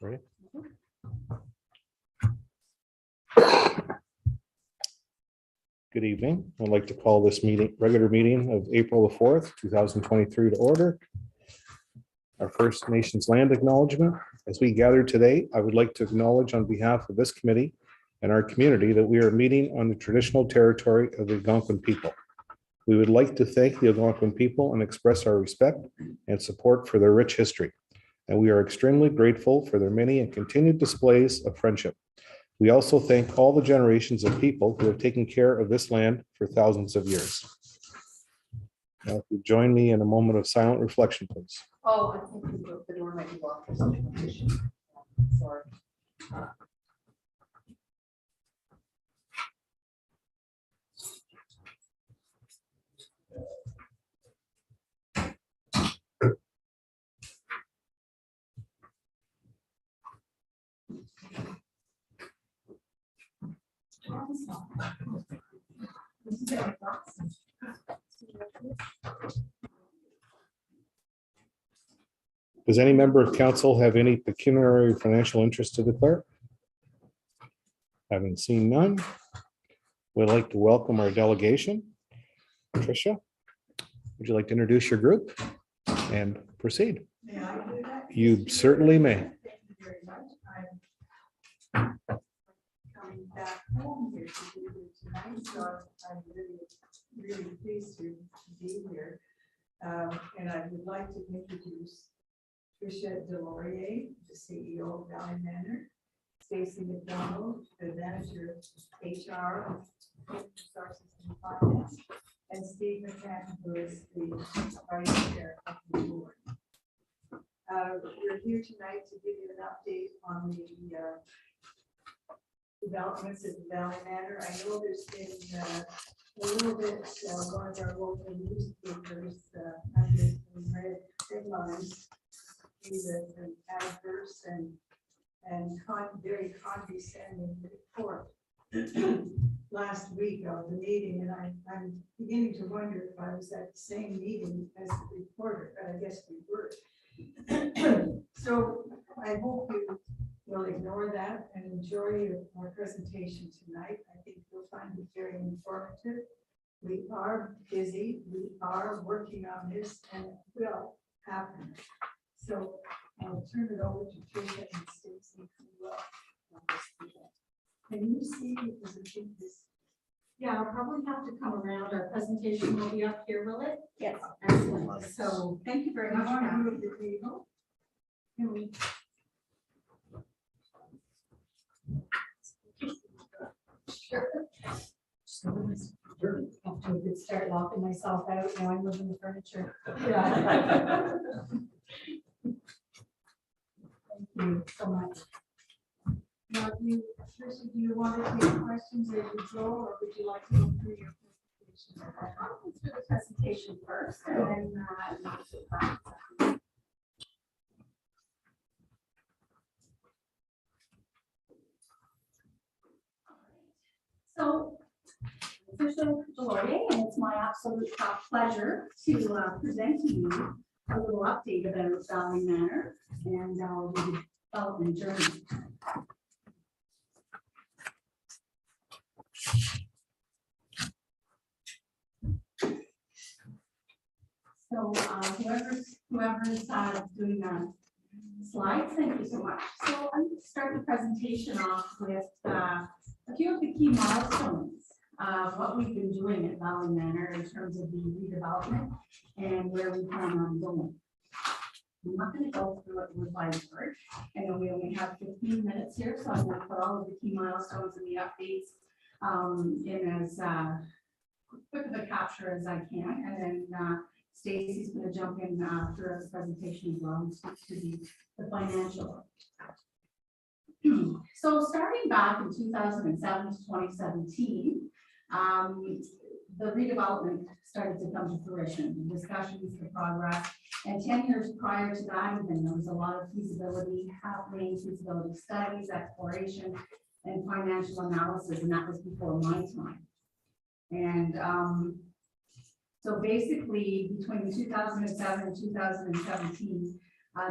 Ready? Good evening. I'd like to call this regular meeting of April the 4th, 2023 to order. Our First Nations land acknowledgement. As we gather today, I would like to acknowledge on behalf of this committee and our community that we are meeting on the traditional territory of the Algonquin people. We would like to thank the Algonquin people and express our respect and support for their rich history. And we are extremely grateful for their many and continued displays of friendship. We also thank all the generations of people who have taken care of this land for thousands of years. Now, if you join me in a moment of silent reflection, please. Oh, I think the door might be locked or something. Sorry. Does any member of council have any pecuniary financial interest to declare? Haven't seen none. We'd like to welcome our delegation. Tricia, would you like to introduce your group and proceed? May I do that? You certainly may. Thank you very much. I'm coming back home here to be here tonight, so I'm really pleased to be here. And I would like to introduce Tricia Delorier, the CEO of Valley Manor, Stacey McDonald, the manager of HR, Resources and Finance, and Steve McCann, who is the vice chair of the board. We're here tonight to give you an update on the developments at the Valley Manor. I know there's been a little bit, one of our local newspapers under some red headlines, an adverse and very condescending report last week of the meeting, and I'm beginning to wonder if I was at the same meeting as the reporter, but I guess we were. So I hope you will ignore that and enjoy our presentation tonight. I think you'll find it very informative. We are busy, we are working on this, and it will happen. So I'll turn it over to Tricia and Stacey. Can you see this? Yeah, I'll probably have to come around. Our presentation will be up here, will it? Yes. Excellent. So thank you very much. I want to Kathy. move the table. Can we? Sure. Off to a good start locking myself out. Now I'm moving the furniture. Yeah. Thank you so much. Now, Tricia, do you want to take questions as you go, or would you like to go through your presentation? I'll go through the presentation first and then So, Tricia Delorier, and it's my absolute pleasure to present to you a little update about Valley Manor and our redevelopment journey. So whoever's doing the slides, thank you so much. So I'm going to start the presentation off with a few of the key milestones of what we've been doing at Valley Manor in terms of the redevelopment and where we plan on going. I'm not going to go through it word by word. I know we only have 15 minutes here, so I'm going to put all of the key milestones and the updates in as quick of a capture as I can, and then Stacey's going to jump in throughout the presentation as well and speak to the financial. So starting back in 2007 to 2017, the redevelopment started to come to fruition, the discussions, the progress, and 10 years prior to that, even there was a lot of feasibility happening, feasibility studies, exploration, and financial analysis, and that was before my time. And so basically between 2007 and 2017,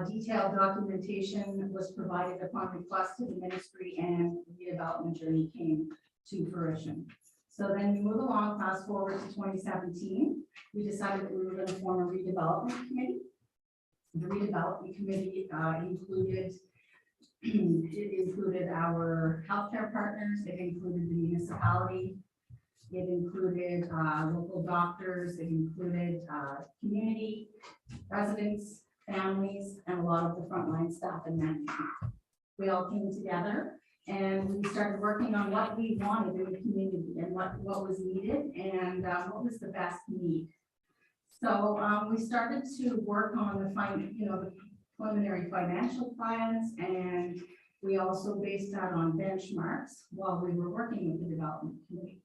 Detailed documentation was provided upon request to the ministry, and the redevelopment journey came to fruition. So then we move along, fast forward to 2017, we decided that we were going to form a redevelopment committee. The redevelopment committee included it included our healthcare partners, it included the municipality, it included local doctors, it included community residents, families, and a lot of the frontline staff and management. We all came together and we started working on what we wanted in the community and what was needed and what was the best need. So we started to work on the preliminary financial plans, and we also based that on benchmarks while we were working with the development committee.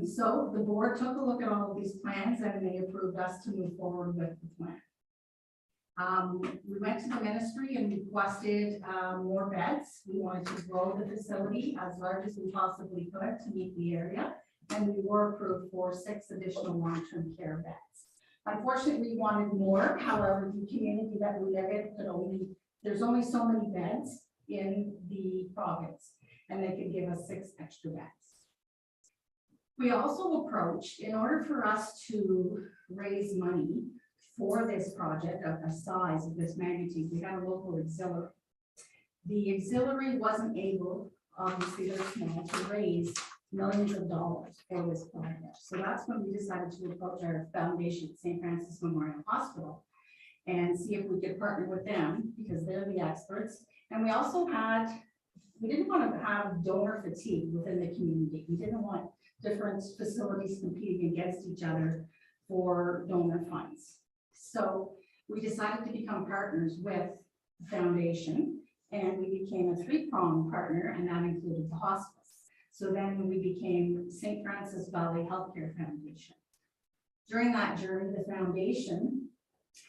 So the board took a look at all of these plans and they approved us to move forward with the plan. We went to the ministry and requested more beds. We wanted to grow the facility as large as we possibly could to meet the area. And we were approved for 6 additional long-term care beds. Unfortunately, we wanted more. However, the community that we live in there's only so many beds in the province, and they could give us 6 extra beds. We also approached, in order for us to raise money for this project of a size of this magnitude, we had a local auxiliary. The auxiliary wasn't able, obviously they're small, to raise millions of dollars for this project. So that's when we decided to approach our foundation, St. Francis Memorial Hospital, and see if we could partner with them because they're the experts. And we also we didn't want to have donor fatigue within the community. We didn't want different facilities competing against each other for donor funds. So we decided to become partners with the foundation, and we became a 3-pronged partner, and that included the hospice. So then we became St. Francis Valley Healthcare Foundation. During that journey, the foundation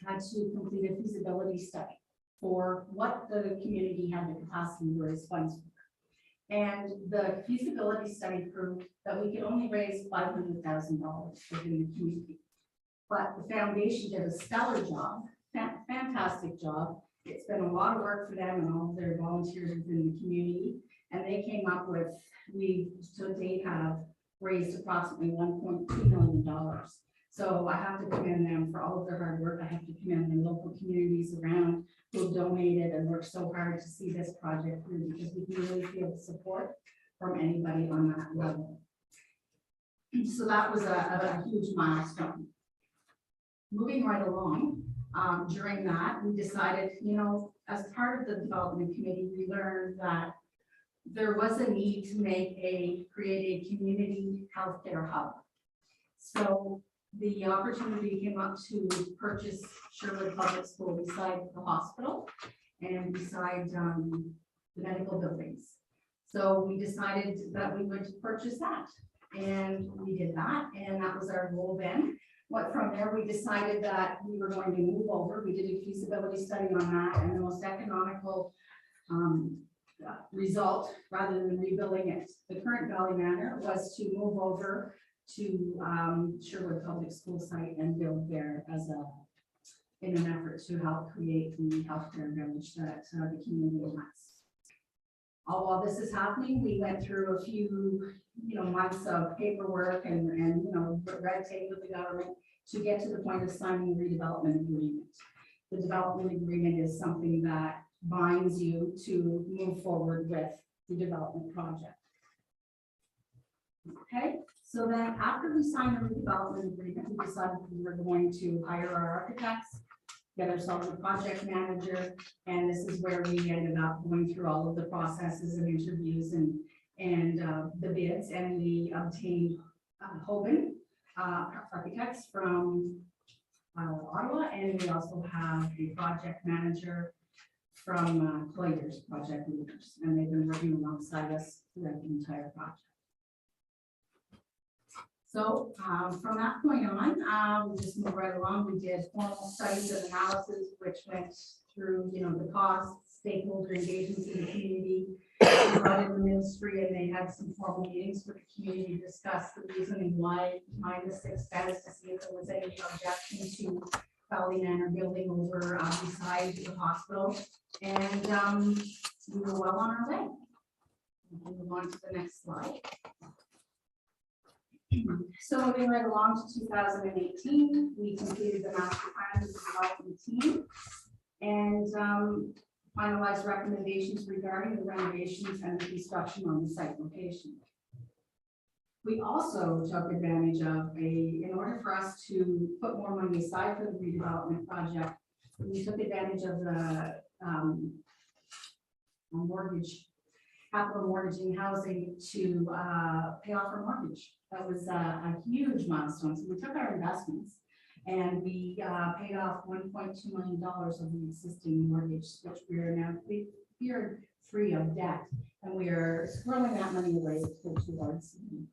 had to complete a feasibility study for what the community had the capacity to raise funds for. And the feasibility study proved that we could only raise $500,000 within the community. But the foundation did a stellar job, fantastic job. It's been a lot of work for them and all of their volunteers within the community. And they came up with, we to date have raised approximately $1.2 million. So I have to commend them for all of their hard work. I have to commend the local communities around who have donated and worked so hard to see this project through, because we can really feel the support from anybody on that level. So that was a huge milestone. Moving right along, during that, we decided, as part of the development committee, we learned that there was a need to create a community healthcare hub. So the opportunity came up to purchase Sherwood Public School beside the hospital and beside the medical buildings. So we decided that we would purchase that, and we did that, and that was our goal then. From there, we decided that we were going to move over. We did a feasibility study on that, and the most economical result, rather than rebuilding it, the current Valley Manor, was to move over to Sherwood Public School site and build there in an effort to help create the healthcare village that the community wants. All while this is happening, we went through a few months of paperwork and red tape with the government to get to the point of signing the redevelopment agreement. The development agreement is something that binds you to move forward with the development project. Okay, so then after we signed the redevelopment agreement, we decided we were going to hire our architects, get ourselves a project manager, and this is where we ended up going through all of the processes and interviews and the bids, and we obtained Hoban architects from Ottawa, and we also have a project manager from Players Project Leaders, and they've been working alongside us throughout the entire project. So from that point on, we just moved right along. We did formal studies and analysis, which went through, the costs, stakeholder engagements in the community. We brought in the ministry, and they had some formal meetings with the community to discuss the reasoning why behind the 6 beds, to see if there was any objection to Valley Manor building over beside the hospital. And we were well on our way. We can move on to the next slide. So moving right along to 2018, we completed the master plan with the development team and finalized recommendations regarding the renovations and the construction on the site location. We also took advantage of in order for us to put more money aside for the redevelopment project, we took advantage of the capital mortgaging housing to pay off our mortgage. That was a huge milestone. So we took our investments and we paid off $1.2 million of the existing mortgage, which we are now free of debt. And we are squirreling that money away towards the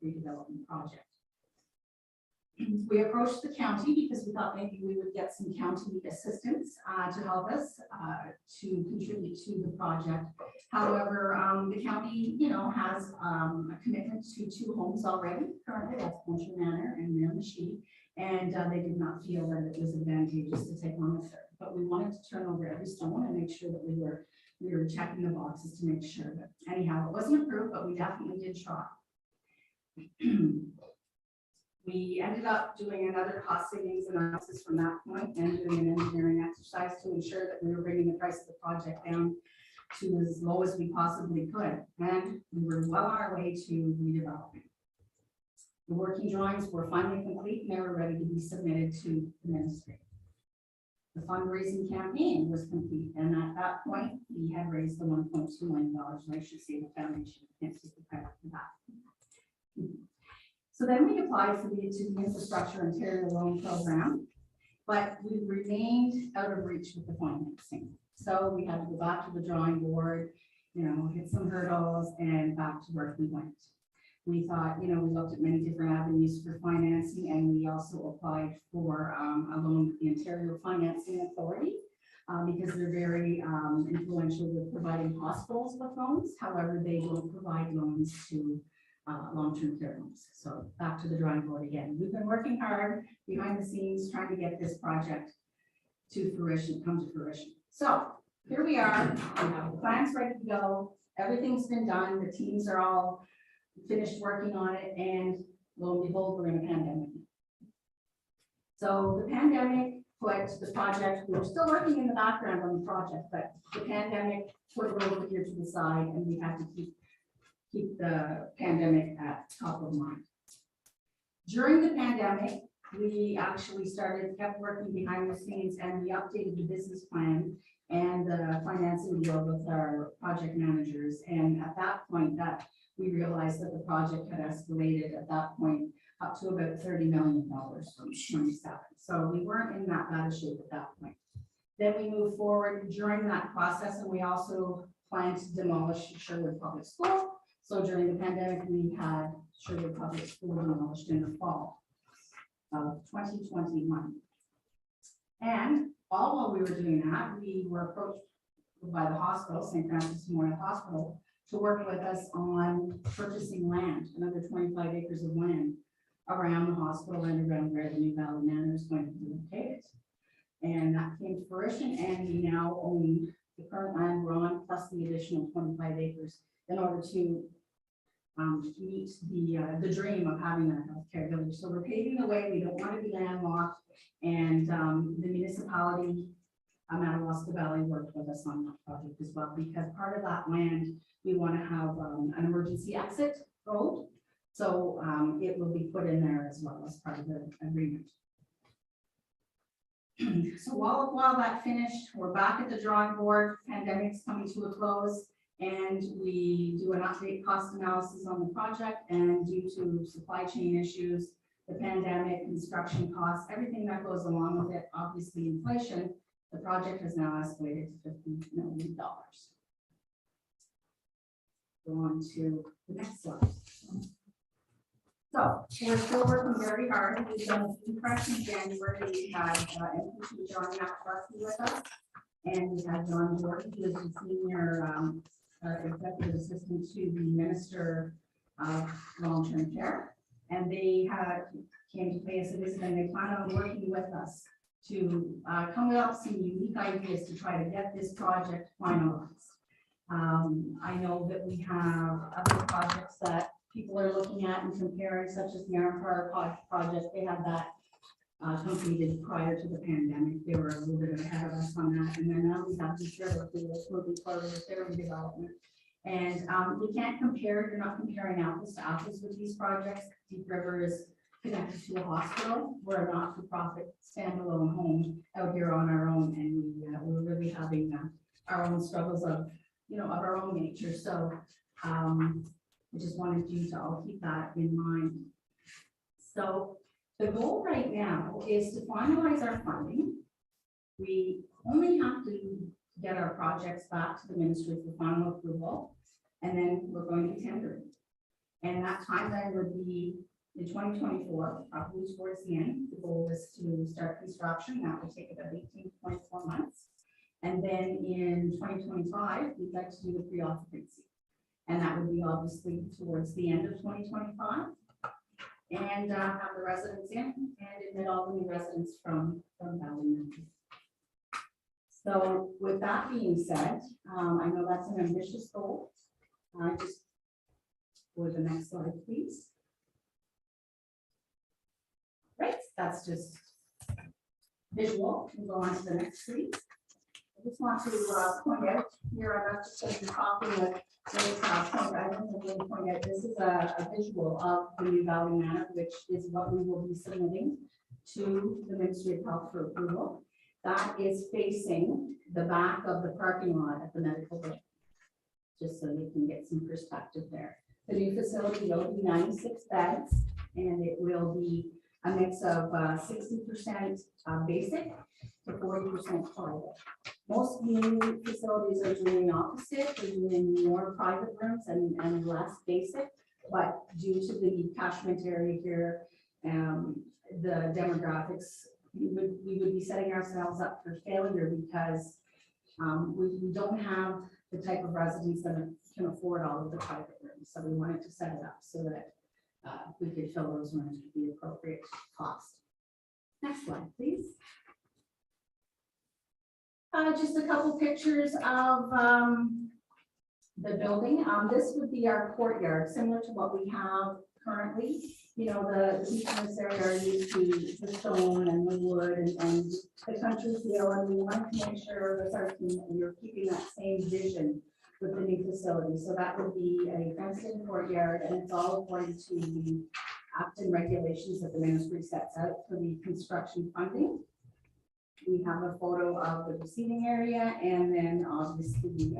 redevelopment project. We approached the county because we thought maybe we would get some county assistance to help us to contribute to the project. However, the county, has a commitment to 2 homes already currently. That's Pointer Manor and Miramichi, and they did not feel that it was advantageous to take on a third. But we wanted to turn over every stone and make sure that we were checking the boxes to make sure that anyhow it wasn't approved, but we definitely did try. We ended up doing another cost savings analysis from that point and doing an engineering exercise to ensure that we were bringing the price of the project down to as low as we possibly could. And we were well on our way to redevelopment. The working drawings were finally complete and they were ready to be submitted to the ministry. The fundraising campaign was complete, and at that point, we had raised the $1.2 million, and I should say the foundation can't take the credit for that. So then we applied to the Infrastructure Ontario Loan Program, but we remained out of reach with the financing. So we had to go back to the drawing board, hit some hurdles, and back to work we went. We thought, we looked at many different avenues for financing, and we also applied for a loan with the Ontario Financing Authority because they're very influential with providing hospitals with loans. However, they don't provide loans to long-term care homes. So back to the drawing board again. We've been working hard behind the scenes trying to get this project to fruition, come to fruition. So here we are, the plan's ready to go. Everything's been done. The teams are all finished working on it, and lo and behold, we're in a pandemic. So the pandemic put the project, we were still working in the background on the project, but the pandemic put it over here to the side, and we had to keep the pandemic at top of mind. During the pandemic, we actually kept working behind the scenes, and we updated the business plan and the financing deal with our project managers. And at that point, we realized that the project had escalated at that point up to about $30 million from 27. So we weren't in that bad a shape at that point. Then we moved forward during that process, and we also planned to demolish Sherwood Public School. So during the pandemic, we had Sherwood Public School demolished in the fall of 2021. And all while we were doing that, we were approached by the hospital, St. Francis Memorial Hospital, to work with us on purchasing land, another 25 acres of land around the hospital and around where the new Valley Manor is going to be located. And that came to fruition, and we now own the current land we're on, plus the additional 25 acres in order to meet the dream of having a healthcare village. So we're paving the way. We don't want to be landlocked, and the municipality Madawaska Valley worked with us on that project as well, because part of that land we want to have an emergency exit road, so it will be put in there as well as part of the agreement. So while that finished, we're back at the drawing board. Pandemic's coming to a close, and we do an update cost analysis on the project, and due to supply chain issues, the pandemic, construction costs, everything that goes along with it, obviously inflation, the project has now escalated to $50 million. Go on to the next slide. So we're still working very hard. We've done a few press in January. We had MPT John McCarthy with us, and we had John Jordan, who is the senior executive assistant to the Minister of Long-Term Care. And they came to pay us a visit, and they plan on working with us to come up with some unique ideas to try to get this project finalized. I know that we have other projects that people are looking at and comparing, such as the Empire project. They had that completed prior to the pandemic. They were a little bit ahead of us on that. And then now we have these river pools moving forward with their development. And we can't compare, you're not comparing apples to apples with these projects. Deep River is connected to a hospital. We're a not-for-profit standalone home out here on our own, and we're really having our own struggles of, of our own nature. So I just wanted you to all keep that in mind. So the goal right now is to finalize our funding. We only have to get our projects back to the ministry for final approval, and then we're going to tender. And that timeline would be in 2024, probably towards the end. The goal is to start construction. That will take about 18 to 24 months. And then in 2025, we'd like to do the pre-occupancy. And that would be obviously towards the end of 2025. And have the residents in and admit all the new residents from Valley. So with that being said, I know that's an ambitious goal. Just for the next slide, please. Right, that's just visual. We'll go on to the next, please. I just want to point out here, I'm not just going to be talking with I don't really point out, this is a visual of the new Valley Manor, which is what we will be submitting to the Ministry of Health for approval. That is facing the back of the parking lot at the medical building, just so you can get some perspective there. The new facility will be 96 beds, and it will be a mix of 60% basic to 40% private. Most new facilities are doing the opposite. They're doing more private rooms and less basic, but due to the catchment area here, the demographics, we would be setting ourselves up for failure because we don't have the type of residents that can afford all of the private rooms. So we wanted to set it up so that we could fill those rooms with the appropriate cost. Next slide, please. Just a couple pictures of the building. This would be our courtyard, similar to what we have currently. The people in this area are used to the stone and the wood and the country feel, and we want to make sure with our team that we're keeping that same vision with the new facility. So that would be a fenced-in courtyard, and it's all according to the act and regulations that the ministry sets out for the construction funding. We have a photo of the receiving area, and then obviously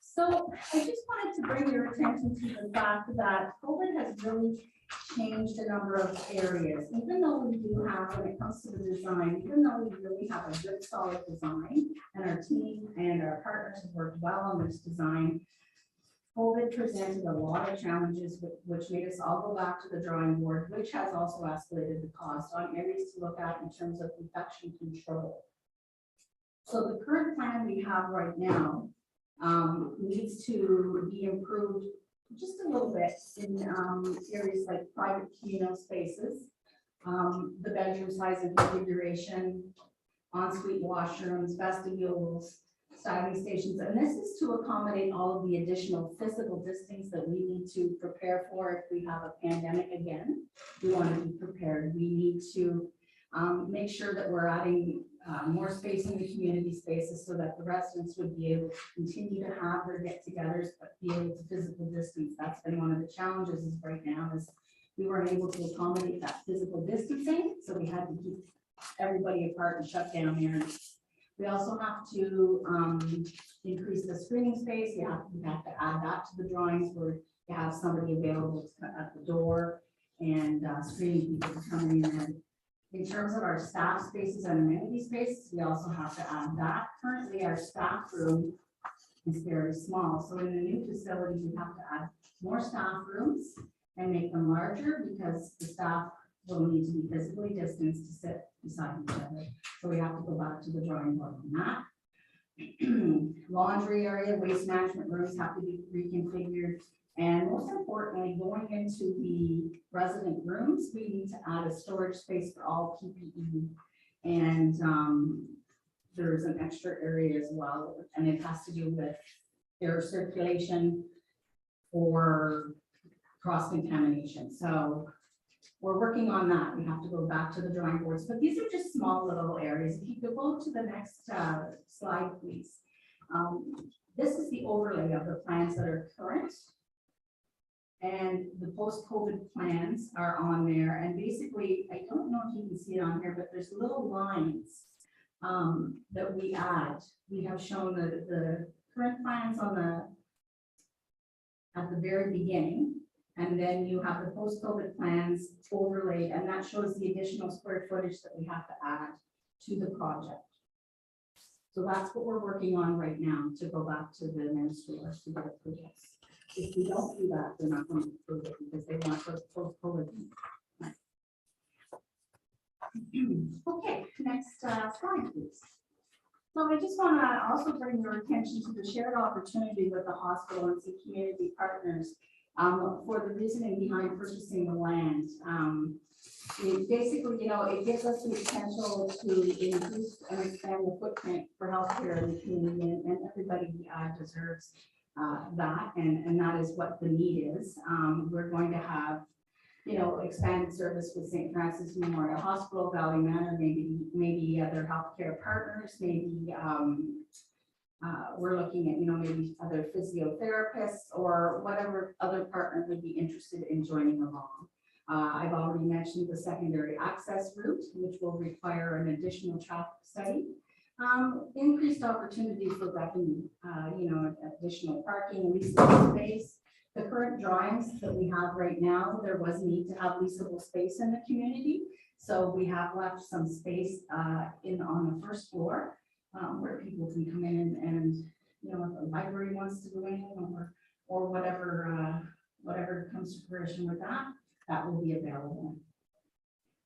so I just wanted to bring your attention to the fact that COVID has really changed a number of areas. Even though we do have, when it comes to the design, even though we really have a good solid design, and our team and our partners have worked well on this design, COVID presented a lot of challenges, which made us all go back to the drawing board, which has also escalated the cost on areas to look at in terms of infection control. So the current plan we have right now needs to be improved just a little bit in areas like private communal spaces, the bedroom size and configuration, ensuite washrooms, vestibules, styling stations, and this is to accommodate all of the additional physical distancing that we need to prepare for if we have a pandemic again. We want to be prepared. We need to make sure that we're adding more space in the community spaces so that the residents would be able to continue to have their get-togethers, but be able to physical distance. That's been one of the challenges is right now is we weren't able to accommodate that physical distancing, so we had to keep everybody apart and shut down there. We also have to increase the screening space. We have to add that to the drawings where you have somebody available at the door and screening people coming in. In terms of our staff spaces and amenity spaces, we also have to add that. Currently, our staff room is very small. So in the new facility, we have to add more staff rooms and make them larger because the staff will need to be physically distanced to sit beside each other. So we have to go back to the drawing board on that. Laundry area, waste management rooms have to be reconfigured. And most importantly, going into the resident rooms, we need to add a storage space for all PPE. And there's an extra area as well, and it has to do with air circulation or cross-contamination. So we're working on that. We have to go back to the drawing boards, but these are just small little areas. If you could go to the next slide, please. This is the overlay of the plans that are current. And the post-COVID plans are on there. And basically, I don't know if you can see it on here, but there's little lines that we add. We have shown the current plans on at the very beginning. And then you have the post-COVID plans overlaid, and that shows the additional square footage that we have to add to the project. So that's what we're working on right now, to go back to the minister to get approval. If we don't do that, they're not going to approve it because they want to post-COVID. Okay, next slide, please. So I just want to also bring your attention to the shared opportunity with the hospital and some community partners for the reasoning behind purchasing the land. Basically, it gives us the potential to increase and expand the footprint for healthcare in the community, and everybody deserves that, and that is what the need is. We're going to have, expanded service with St. Francis Memorial Hospital, Valley Manor, maybe other healthcare partners, maybe we're looking at, maybe other physiotherapists or whatever other partner would be interested in joining along. I've already mentioned the secondary access route, which will require an additional traffic study. Increased opportunity for revenue, additional parking, leasable space. The current drawings that we have right now, there was need to have leasable space in the community. So we have left some space on the first floor where people can come in and if the library wants to go in or whatever comes to fruition with that, that will be available.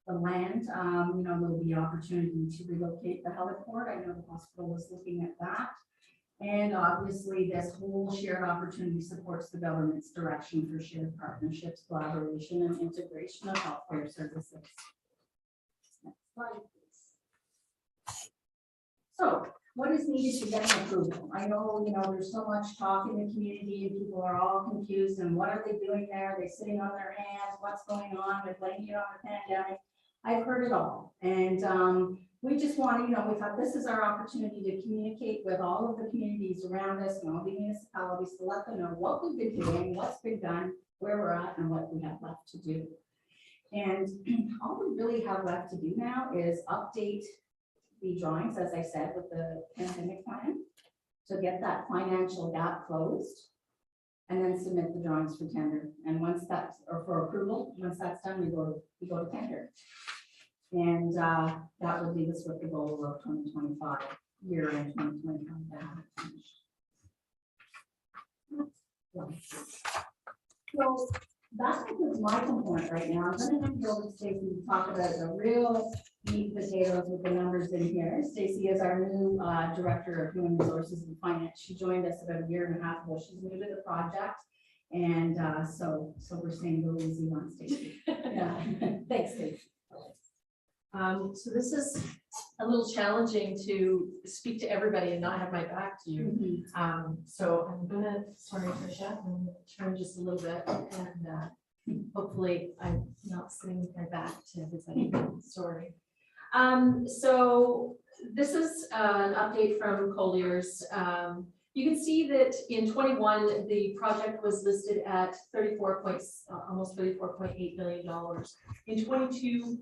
The land, there'll be opportunity to relocate the heliport. I know the hospital was looking at that. And obviously this whole shared opportunity supports the government's direction for shared partnerships, collaboration, and integration of healthcare services. Next slide, please. So what is needed to get an approval? I know, there's so much talk in the community and people are all confused and what are they doing there? Are they sitting on their hands? What's going on? They're blaming it on the pandemic. I've heard it all. And we just want to, we thought this is our opportunity to communicate with all of the communities around us and all the municipalities to let them know what we've been doing, what's been done, where we're at, and what we have left to do. And all we really have left to do now is update the drawings, as I said, with the pandemic plan to get that financial gap closed, and then submit the drawings for tender. And once that's, or for approval, once that's done, we go to tender. And that will leave us with the goal of 2025, year-end 2025 to have it finished. So that concludes my component right now. I'm going to hand it over to Stacey to talk about the real meat and potatoes with the numbers in here. Stacey is our new Director of Human Resources and Finance. She joined us about a year and a half ago. She's new to the project. And so we're saying go easy on Stacey. Yeah. Thanks, Stacey. So this is a little challenging to speak to everybody and not have my back to you. So I'm gonna, sorry, Tricia, I'm gonna turn just a little bit and hopefully I'm not sitting with my back to everybody. Sorry. So this is an update from Collier's. You can see that in 21, the project was listed at almost $34.8 million. In 22,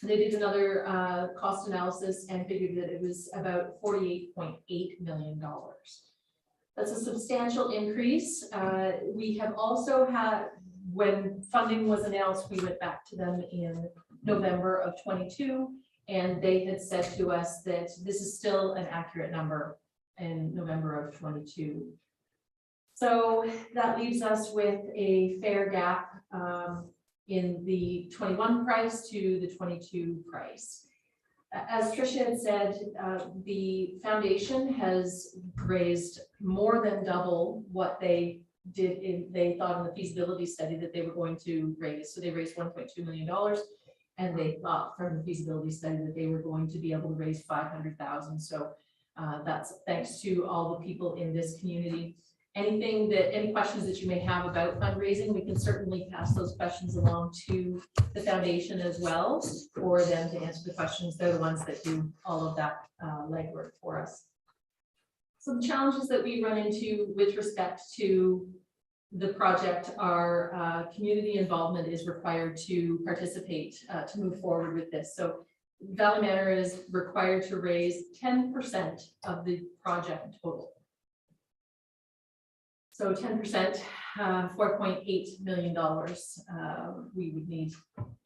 they did another cost analysis and figured that it was about $48.8 million. That's a substantial increase. We have also had, when funding was announced, we went back to them in November of 22, and they had said to us that this is still an accurate number in November of 22. So that leaves us with a fair gap in the 21 price to the 22 price. as Tricia had said, the foundation has raised more than double what they they thought in the feasibility study that they were going to raise. So they raised $1.2 million, and they thought from the feasibility study that they were going to be able to raise 500,000. So that's thanks to all the people in this community. Any questions that you may have about fundraising, we can certainly pass those questions along to the foundation as well, for them to answer the questions. They're the ones that do all of that legwork for us. So the challenges that we run into with respect to the project are community involvement is required to participate, to move forward with this. So Valley Manor is required to raise 10% of the project total. So 10%, $4.8 million we would need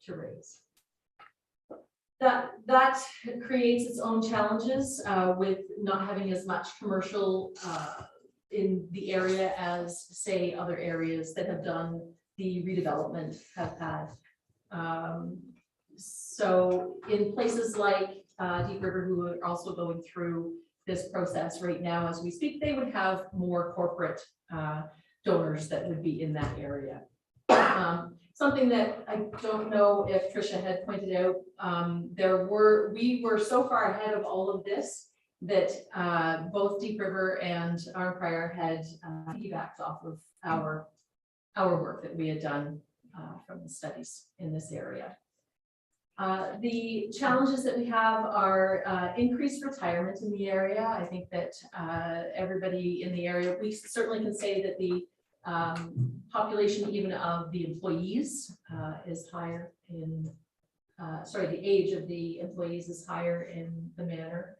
to raise. That creates its own challenges with not having as much commercial in the area as, say, other areas that have done the redevelopment have had. So in places like Deep River, who are also going through this process right now as we speak, they would have more corporate donors that would be in that area. Something that I don't know if Tricia had pointed out, we were so far ahead of all of this that both Deep River and Arm Prior had piggybacked off of our work that we had done from the studies in this area. The challenges that we have are increased retirement in the area. I think that everybody in the area, we certainly can say that the population even of the employees is higher in, the age of the employees is higher in the manor.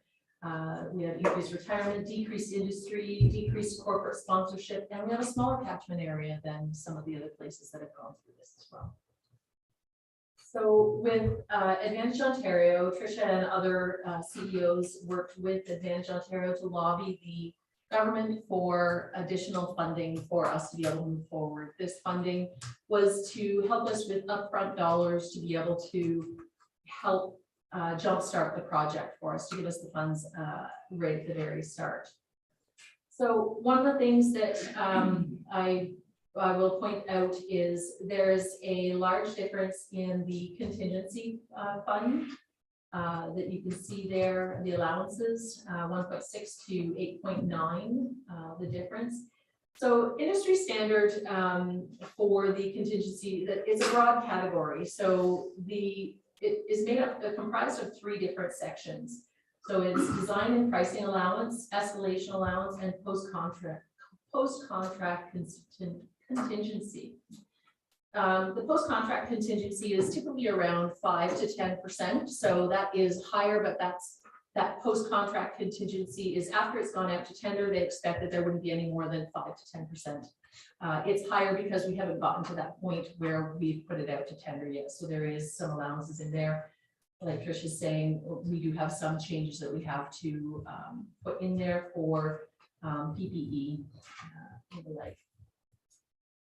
We have increased retirement, decreased industry, decreased corporate sponsorship, and we have a smaller catchment area than some of the other places that have gone through this as well. So with Advantage Ontario, Tricia and other CEOs worked with Advantage Ontario to lobby the government for additional funding for us to be able to move forward. This funding was to help us with upfront dollars to be able to help jumpstart the project for us, to give us the funds right at the very start. So one of the things that I will point out is there's a large difference in the contingency fund that you can see there, the allowances, 1.6 to 8.9, the difference. So industry standard for the contingency, that is a broad category. So it is comprised of 3 different sections. So it's design and pricing allowance, escalation allowance, and post-contract contingency. The post-contract contingency is typically around 5 to 10%. So that is higher, but that post-contract contingency is after it's gone out to tender, they expect that there wouldn't be any more than 5 to 10%. It's higher because we haven't gotten to that point where we've put it out to tender yet. So there is some allowances in there. Like Trish is saying, we do have some changes that we have to put in there for PPE and the like.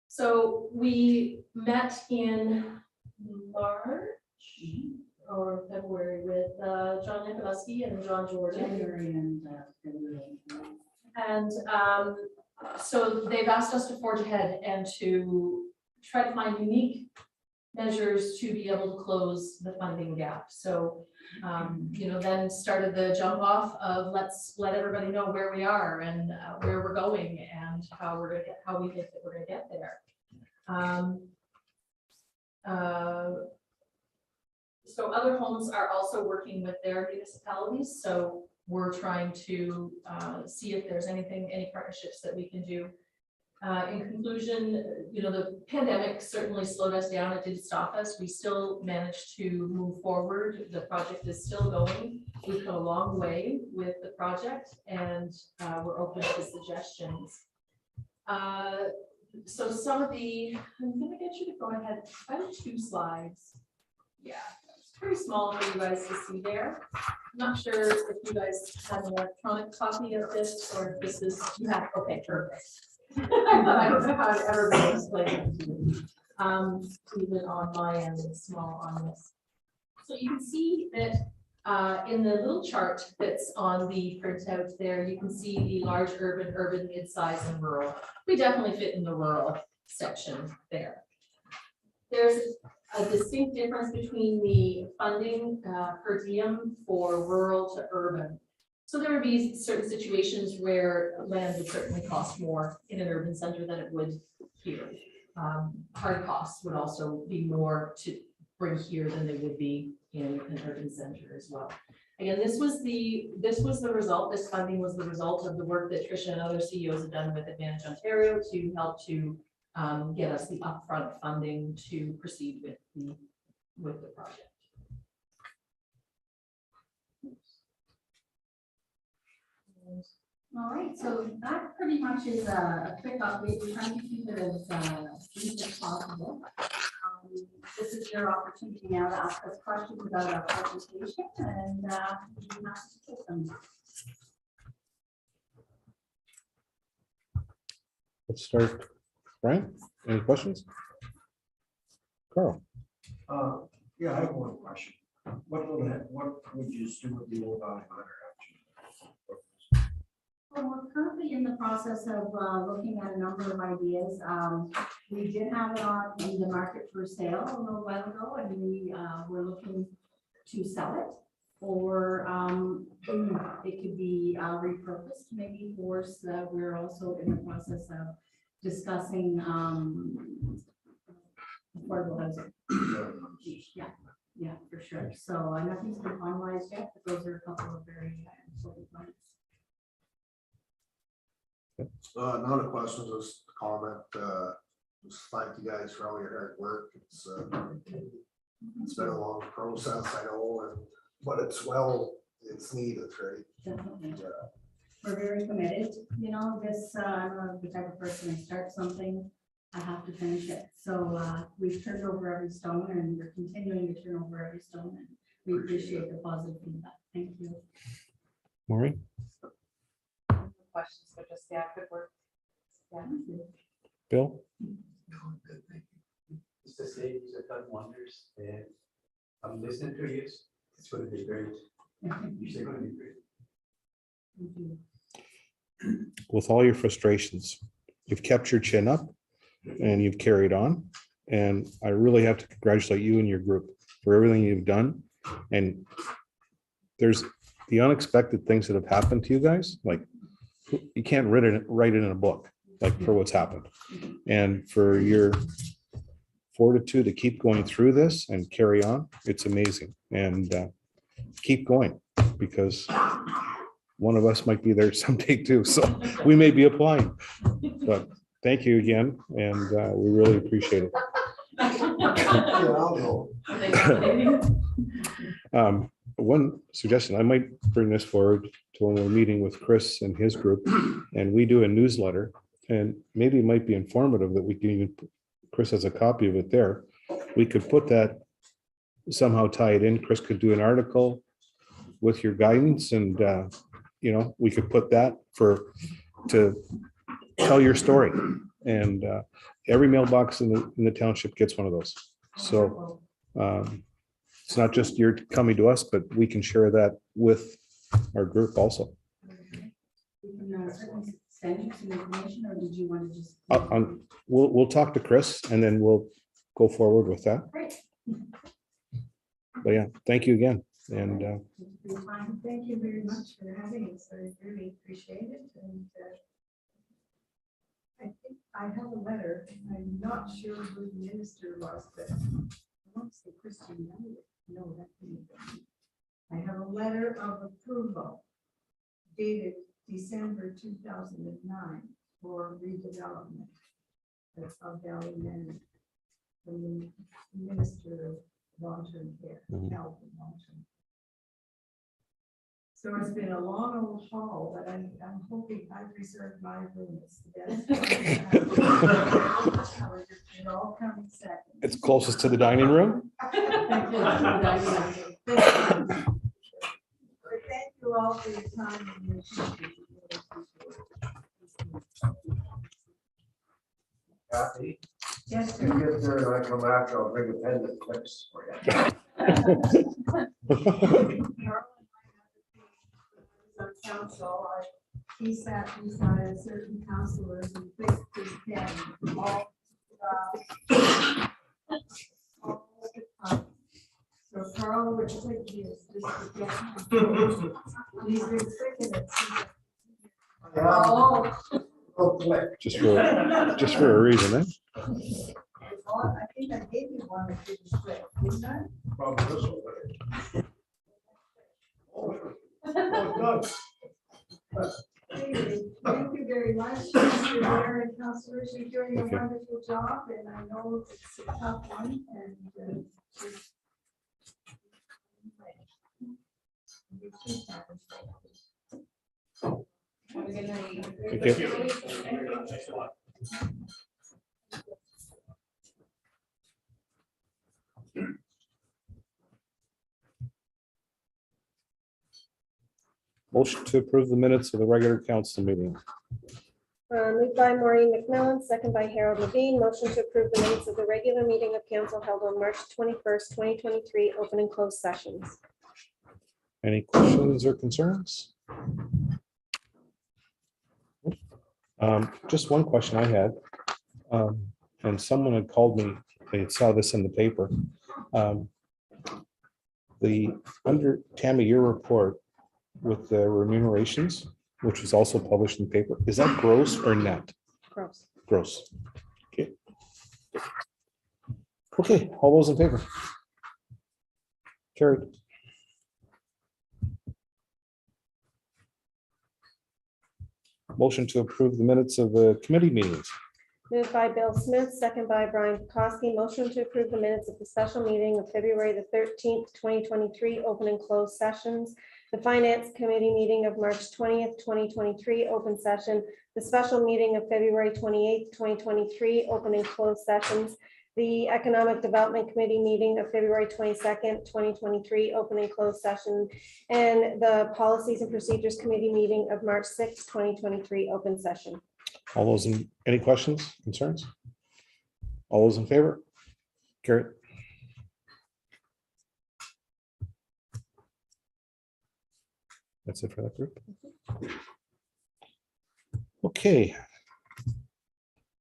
So we met in March or February with John Nikolowski and John Jordan. January and February. And so they've asked us to forge ahead and to try to find unique measures to be able to close the funding gap. So, then started the jump off of let's let everybody know where we are and where we're going and how we think that we're going to get there. So other homes are also working with their municipalities. So we're trying to see if there's any partnerships that we can do. In conclusion, the pandemic certainly slowed us down. It didn't stop us. We still managed to move forward. The project is still going. We've come a long way with the project, and we're open to suggestions. So some of the, I'm going to get you to go ahead. I have 2 slides. Yeah, it's pretty small for you guys to see there. I'm not sure if you guys have an electronic copy of this or if this is, you have, okay, perfect. I don't know how to ever explain it to you. Even on my end, it's small on this. So you can see that In the little chart that's on the printout there, you can see the large urban, mid-size, and rural. We definitely fit in the rural section there. There's a distinct difference between the funding per diem for rural to urban. So there would be certain situations where land would certainly cost more in an urban center than it would here. Hard costs would also be more to bring here than they would be in an urban center as well. Again, this was the result, this funding was the result of the work that Tricia and other CEOs have done with Advantage Ontario to help to get us the upfront funding to proceed with the project. All right, so that pretty much is a quick update. We're trying to keep it as brief as possible. This is your opportunity now to ask us questions about our presentation, and we have to take them. Let's start. Brian, any questions? Carl? Yeah, I have one question. What would you do with the old I-100 actually? Well, we're currently in the process of looking at a number of ideas. We did have it on in the market for sale a little while ago, and we were looking to sell it. Or it could be repurposed maybe for, we're also in the process of discussing affordable housing. Yeah, for sure. So nothing's been finalized yet, but those are a couple of very important ones. Not a question, just a comment. Just thank you guys for all your hard work. It's been a long process, I know, but it's needed, right? Definitely. We're very committed, you know, this, I'm the type of person, I start something, I have to finish it. So we've turned over every stone and we're continuing to turn over every stone, and we appreciate the positive feedback. Thank you. Maureen? Questions, but just, yeah, good work. Yeah. Bill? Just to say, you have done wonders, and I'm listening to you. It's going to be great. You're going to be great. Thank you. With all your frustrations, you've kept your chin up and you've carried on. And I really have to congratulate you and your group for everything you've done. And there's the unexpected things that have happened to you guys. Like, you can't write it in a book, like, for what's happened. And for your fortitude to keep going through this and carry on, it's amazing. And keep going, because one of us might be there someday too. So we may be applying. But thank you again, and we really appreciate it. Yeah, I'll go. One suggestion, I might bring this forward to when we're meeting with Chris and his group, and we do a newsletter, and maybe it might be informative that we can even, Chris has a copy of it there. We could put that, somehow tie it in. Chris could do an article with your guidance, and you know, we could put that to tell your story. And every mailbox in the township gets one of those. So it's not just you're coming to us, but we can share that with our group also. We can certainly send you some information, or did you want to just? We'll talk to Chris and then we'll go forward with that. Great. But yeah, thank you again. And Thank you very much for having us. I really appreciate it. And I think I have a letter. I'm not sure who the minister was, but I want to say Christian. No, that didn't be. I have a letter of approval dated December 2009 for redevelopment of Valley Manor from the Minister of Long-Term Care, Health and Long-Term. So it's been a long old haul, but I'm hoping I've reserved my room. It's the best. It all coming second. it's closest to the dining room. But thank you all for your time and your attention. Kathy, Yes, you sir. get there and I come after, I'll bring a pen and clips for you. On council, he sat beside certain councilors and fixed his pen all the time. So Carl would take his just to get him. He's been sticking it. Oh. Just for a reason, eh? I think I gave you one that didn't split, didn't I? Probably this one. Anyway, thank you very much, Mr. Mayor and councilors. You're doing a Okay. wonderful job, and I know it's a tough one, and Have a good night. Thank you. Motion to approve the minutes of the regular council meeting. Moved by Maureen McMillan, second by Harold Levine. Motion to approve the minutes of the regular meeting of council held on March 21st, 2023, open and closed sessions. Any questions or concerns? Just one question I had. And someone had called me, they saw this in the paper. The under Tammy, your report with the remunerations, which was also published in the paper, is that gross or net? Gross. Gross. Okay. Okay, all those in favor? Carried. Motion to approve the minutes of the committee meetings. Moved by Bill Smith, second by Brian Koski. Motion to approve the minutes of the special meeting of February the 13th, 2023, open and closed sessions. The Finance Committee meeting of March 20th, 2023, open session. The special meeting of February 28th, 2023, open and closed sessions. The Economic Development Committee meeting of February 22nd, 2023, open and closed session. And the Policies and Procedures Committee meeting of March 6th, 2023, open session. All those in, any questions, concerns? All those in favor? Carried. That's it for that group. Okay.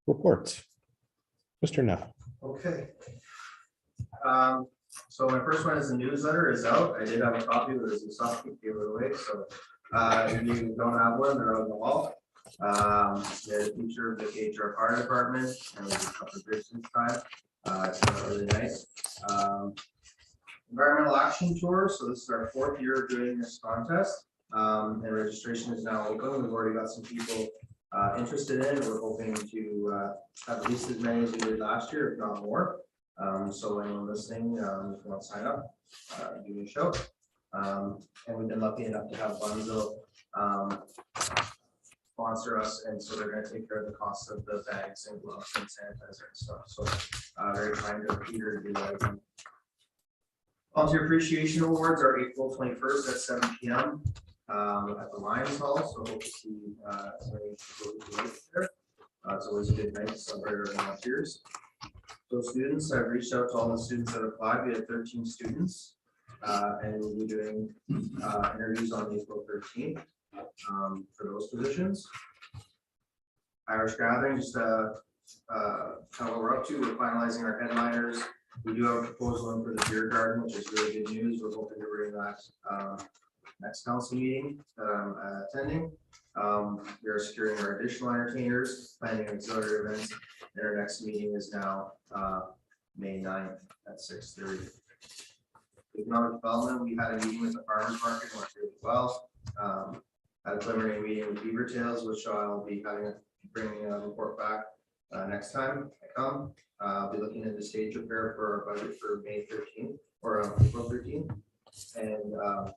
Reports. Mr. Neff. Okay. So my first one is the newsletter is out. I did have a copy, but there's a soft copy give it away. So if you don't have one, they're on the wall. There's a picture of the KHR Fire Department, and there's a couple of bridges this time. It's not really nice. Environmental Action Tour. So this is our 4th year of doing this contest. And registration is now open. We've already got some people interested in it. We're hoping to have at least as many as we did last year, if not more. So anyone listening, if you want to sign up, give me a shout. And we've been lucky enough to have Bunzo sponsor us, and so they're going to take care of the cost of the bags and gloves and sanitizer and stuff. So very kind of Peter to do that. Volunteer Appreciation Awards are April 21st at 7 p.m. At the Lions Hall, so hope to see as many people who like there. It's always a good night to celebrate our volunteers. So students, I've reached out to all the students that applied. We had 13 students, and we'll be doing interviews on April 13th for those positions. Irish Gathering, just kind of what we're up to. We're finalizing our headliners. We do have a proposal in for the beer garden, which is really good news. We're hoping to bring that next council meeting that I'm attending. We are securing our additional entertainers, planning auxiliary events, and our next meeting is now May 9th at 6:30. Economic development, we had a meeting with the farmers market, went really well. Had a preliminary meeting with Beaver Tales, which I'll be bringing a report back next time I come. I'll be looking at the stage repair for our budget for May 13th or April 13th. And a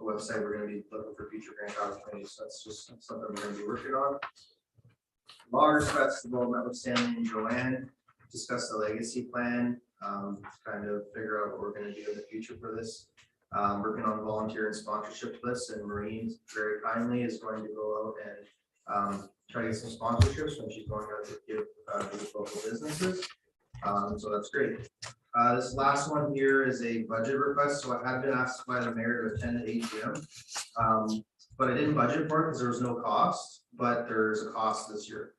website we're going to be looking for future grant opportunities. So that's just something we're going to be working on. Loggers Festival, met with Stanley and Joanne, discuss the legacy plan, kind of figure out what we're going to do in the future for this. Working on volunteer and sponsorship lists, and Maureen very kindly is going to go out and try to get some sponsorships when she's going out to give these local businesses. So that's great. This last one here is a budget request, so I had been asked by the mayor to attend the AGM. But I didn't budget for it because there was no cost, but there's a cost this year.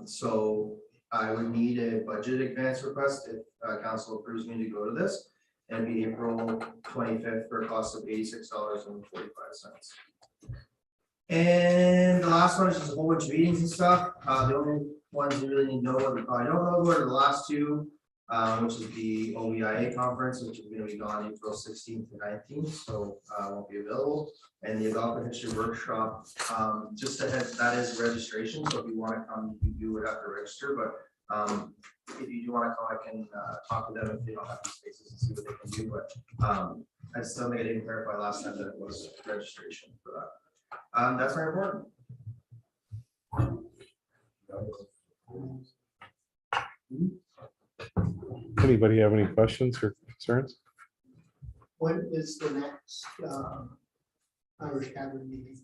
So I would need a budget advance request if council approves me to go to this. And it'd be April 25th for a cost of $86.45. And the last one is just a whole bunch of meetings and stuff. The only ones you really need to know what we probably don't know about are the last two, which is the OEIA conference, which is going to be gone April 16th to 19th, so won't be available. And the Algonquin History Workshop, just ahead, that is registration. So if you want to come, you would have to register. But if you do want to come, I can talk to them if they don't have the spaces and see what they can do. But I still think I didn't clarify last time that it was registration for that. That's my report. Anybody have any questions or concerns? When is the next Irish Cabinet meeting?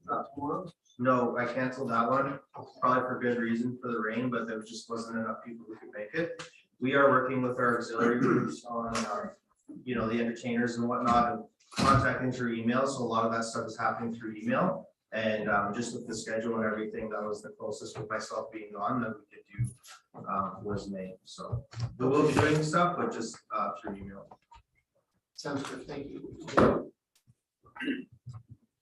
Not tomorrow? No, I canceled that one, probably for good reason for the rain, but there just wasn't enough people who could make it. We are working with our auxiliary groups on our, you know, the entertainers and whatnot, and contacting through email. So a lot of that stuff is happening through email. And just with the schedule and everything, that was the closest with myself being on that we could do was May. So we will be doing stuff, but just through email. Sounds good, thank you.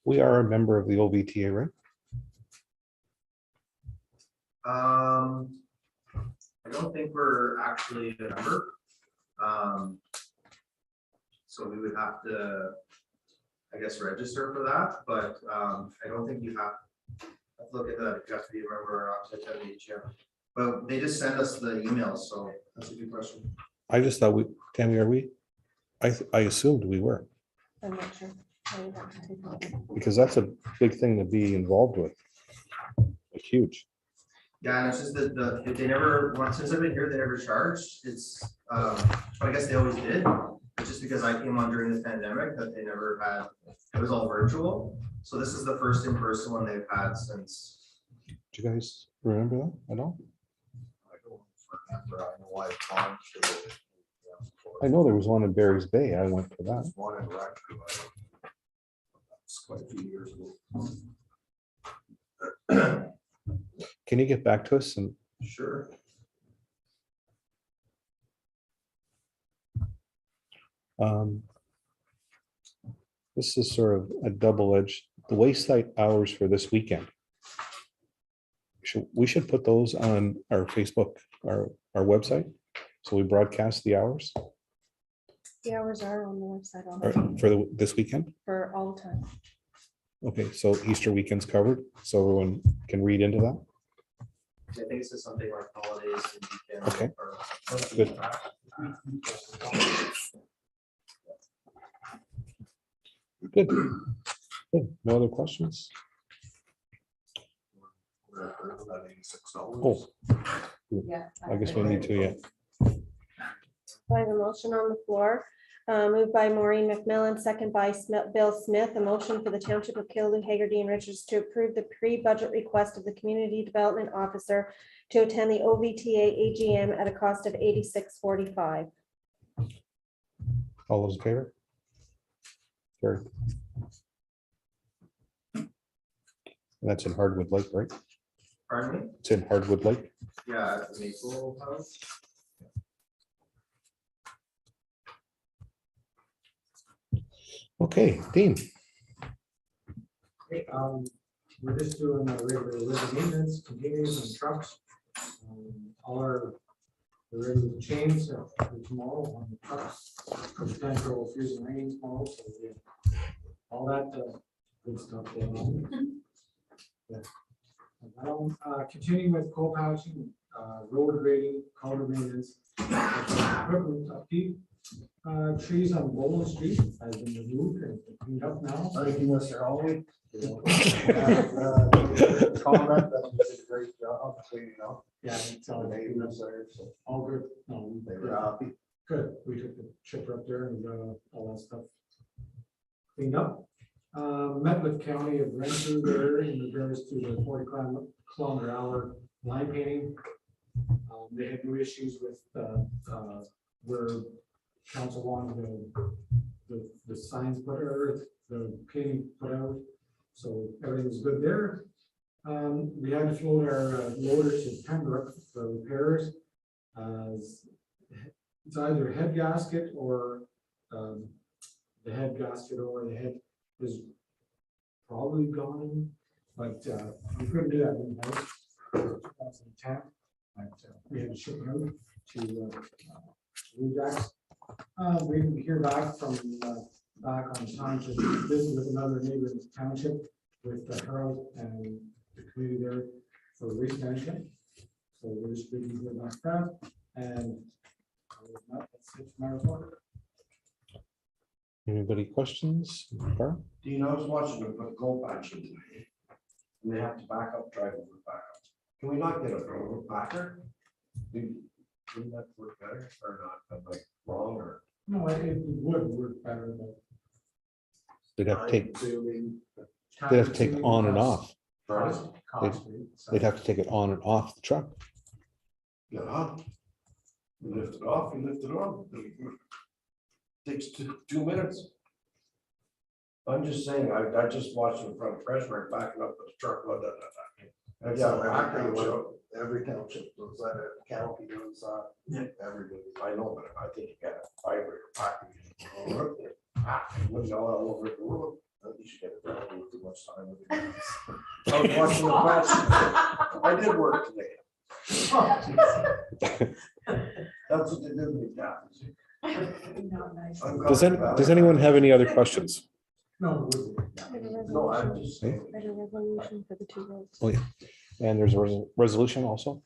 We are a member of the OVTA, right? I don't think we're actually a member. So we would have to, I guess, register for that, but I don't think you have to look at that if you have to be a member or not to attend the AGM. But they just send us the emails, so that's a good question. I just thought Tammy, are we? I assumed we were, I'm not sure. I would have to take a look. because that's a big thing to be involved with. Like, huge. Yeah, and it's just that if they never, since I've been here, they never charged. It's, but I guess they always did. It's just because I came on during the pandemic that they never had, it was all virtual. So this is the first in-person one they've had since. Do you guys remember that at all? I don't remember, I know why it's on. I know there was one in Barry's Bay. I went for that. One in Rancho. That's quite a few years ago. Can you get back to us? And Sure. this is sort of a double-edged, the waste site hours for this weekend. We should put those on our Facebook, our website. So we broadcast the hours The hours are on the website for this weekend. for all time. Okay, so Easter weekend's covered, so everyone can read into that. I think it's just something like holidays and weekends. Okay. or- Good. Good. Good. No other questions? Oh, Yeah. I guess we need to, yeah. I have a motion on the floor, moved by Maureen McMillan, second by Bill Smith, a motion for the Township of Kilda, Hagerty, and Richards to approve the pre-budget request of the Community Development Officer to attend the OVTA AGM at a cost of $86.45. All those in favor? Carried. That's in Hardwood Lake, right? Pardon me? It's in Hardwood Lake. Yeah, at the Maple House. Okay, Dean. Okay, we're just doing a regular maintenance, containers and trucks. All our, the regular chains for tomorrow on the trucks, potential freezing rain tomorrow, so yeah, all that good stuff going on. Yeah. Continuing with coal patching, road grading, culvert maintenance, equipment upkeep. Trees on Bowling Street has been removed and cleaned up now. Thank you, Mr. Hallway. Comment, that was a great job cleaning up. Yeah, it's The all neighbors there, so all good. No, they were happy. good. We took the chipper up there and all that stuff cleaned up. Met with County of Renfrew there in regards to the 40 kilometer hour line painting. They had no issues with where council wanted the signs put out, the painting put out. So everything was good there. We had to float our loader to Pembroke for repairs. It's either a head gasket or the head gasket or the head is probably gone, but we couldn't do that in-house. 2010, but we had to ship it out to Ajax. We didn't hear back from back on time to visit with another neighbor in the township with Harold and the community there for waste management. So we're just waiting to hear back that, and that's it for my report. Anybody questions? Carl? Dean, I was watching them put gold patch in today. And they have to back up, drive over back up. Can we not get a road backer? Wouldn't that work better or not? Am I wrong or? No, it would work better, but. They'd have to take, Zooming. they'd have to take it on and off. Costly, so. They'd have to take it on and off the truck. Yeah. You lift it off, you lift it on. Takes 2 minutes. I'm just saying, I just watched in front of Pressburg backing up the truck. Every township does that, county does that. Yeah. Everybody. I know, but I think you got a vibrator package. All over the world. You should get it done with too much time. with it. I was watching the class. I did work today. That's what they did with me, Not nice. Does anyone have any other questions? No, it would. No, I'm just saying. There's a resolution for the two roads. Oh, yeah. And there's a resolution also.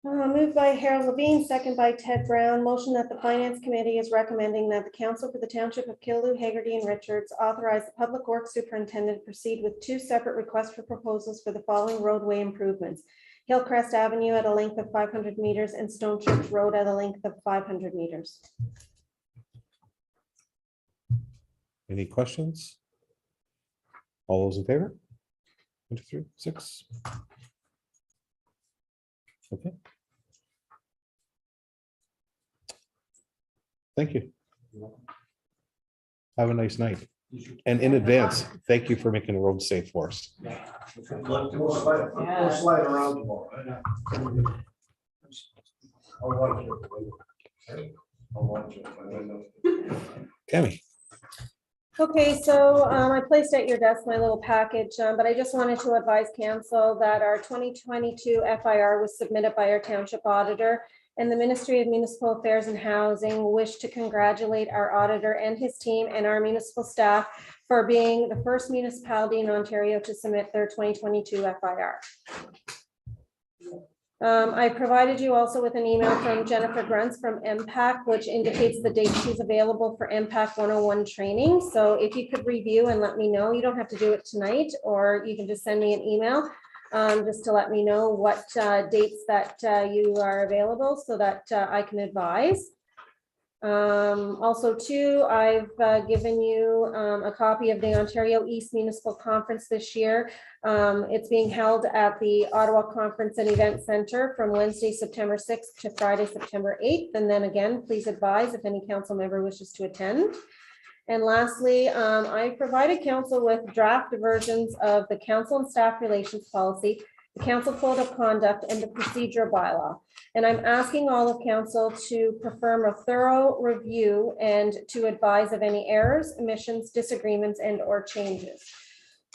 Moved by Harold Levine, second by Ted Brown. Motion that the Finance Committee is recommending that the Council for the Township of Killaloe, Hagerty, and Richards authorize the Public Works Superintendent to proceed with 2 separate requests for proposals for the following roadway improvements: Hillcrest Avenue at a length of 500 meters and Stone Church Road at a length of 500 meters. Any questions? All those in favor? 1, 2, 3, 6. Okay. Thank you. Have a nice night. And in advance, thank you for making the road safe for us. We'll slide around tomorrow. I'll watch it. I'll watch it. Tammy. Okay, so I placed at your desk my little package, but I just wanted to advise council that our 2022 FIR was submitted by our township auditor, and the Ministry of Municipal Affairs and Housing wish to congratulate our auditor and his team and our municipal staff for being the first municipality in Ontario to submit their 2022 FIR. I provided you also with an email from Jennifer Gruntz from MPAC, which indicates the date she's available for MPAC 101 training. So if you could review and let me know, you don't have to do it tonight, or you can just send me an email just to let me know what dates that you are available so that I can advise. Also too, I've given you a copy of the Ontario East Municipal Conference this year. It's being held at the Ottawa Conference and Event Center from Wednesday, September 6th to Friday, September 8th. And then again, please advise if any council member wishes to attend. And lastly, I provided council with draft versions of the council and staff relations policy, the council code of conduct, and the procedural bylaw. And I'm asking all of council to perform a thorough review and to advise of any errors, omissions, disagreements, and or changes.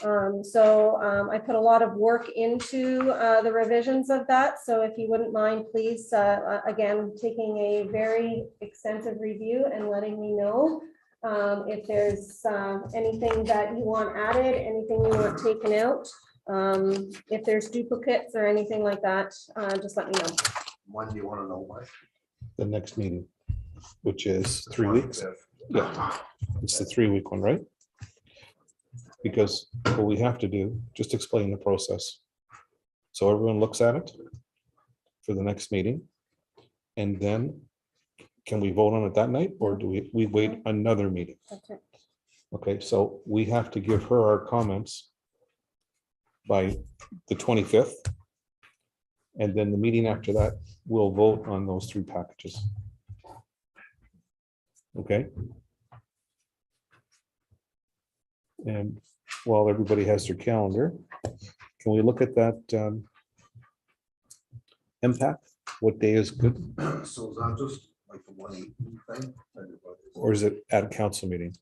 I put a lot of work into the revisions of that. So if you wouldn't mind, please, again, taking a very extensive review and letting me know if there's anything that you want added, anything you want taken out. If there's duplicates or anything like that, just let me know. When do you want to know by? The next meeting, which is 3 weeks. Yeah, it's the 3-week one, right? Because what we have to do, just explain the process. So everyone looks at it for the next meeting. And then can we vote on it that night, or do we wait another meeting? Okay. Okay, so we have to give her our comments by the 25th. And then the meeting after that, we'll vote on those three packages. Okay. And while everybody has their calendar, can we look at that impact? What day is good, So is that just like the 118 thing? or is it at a council meeting?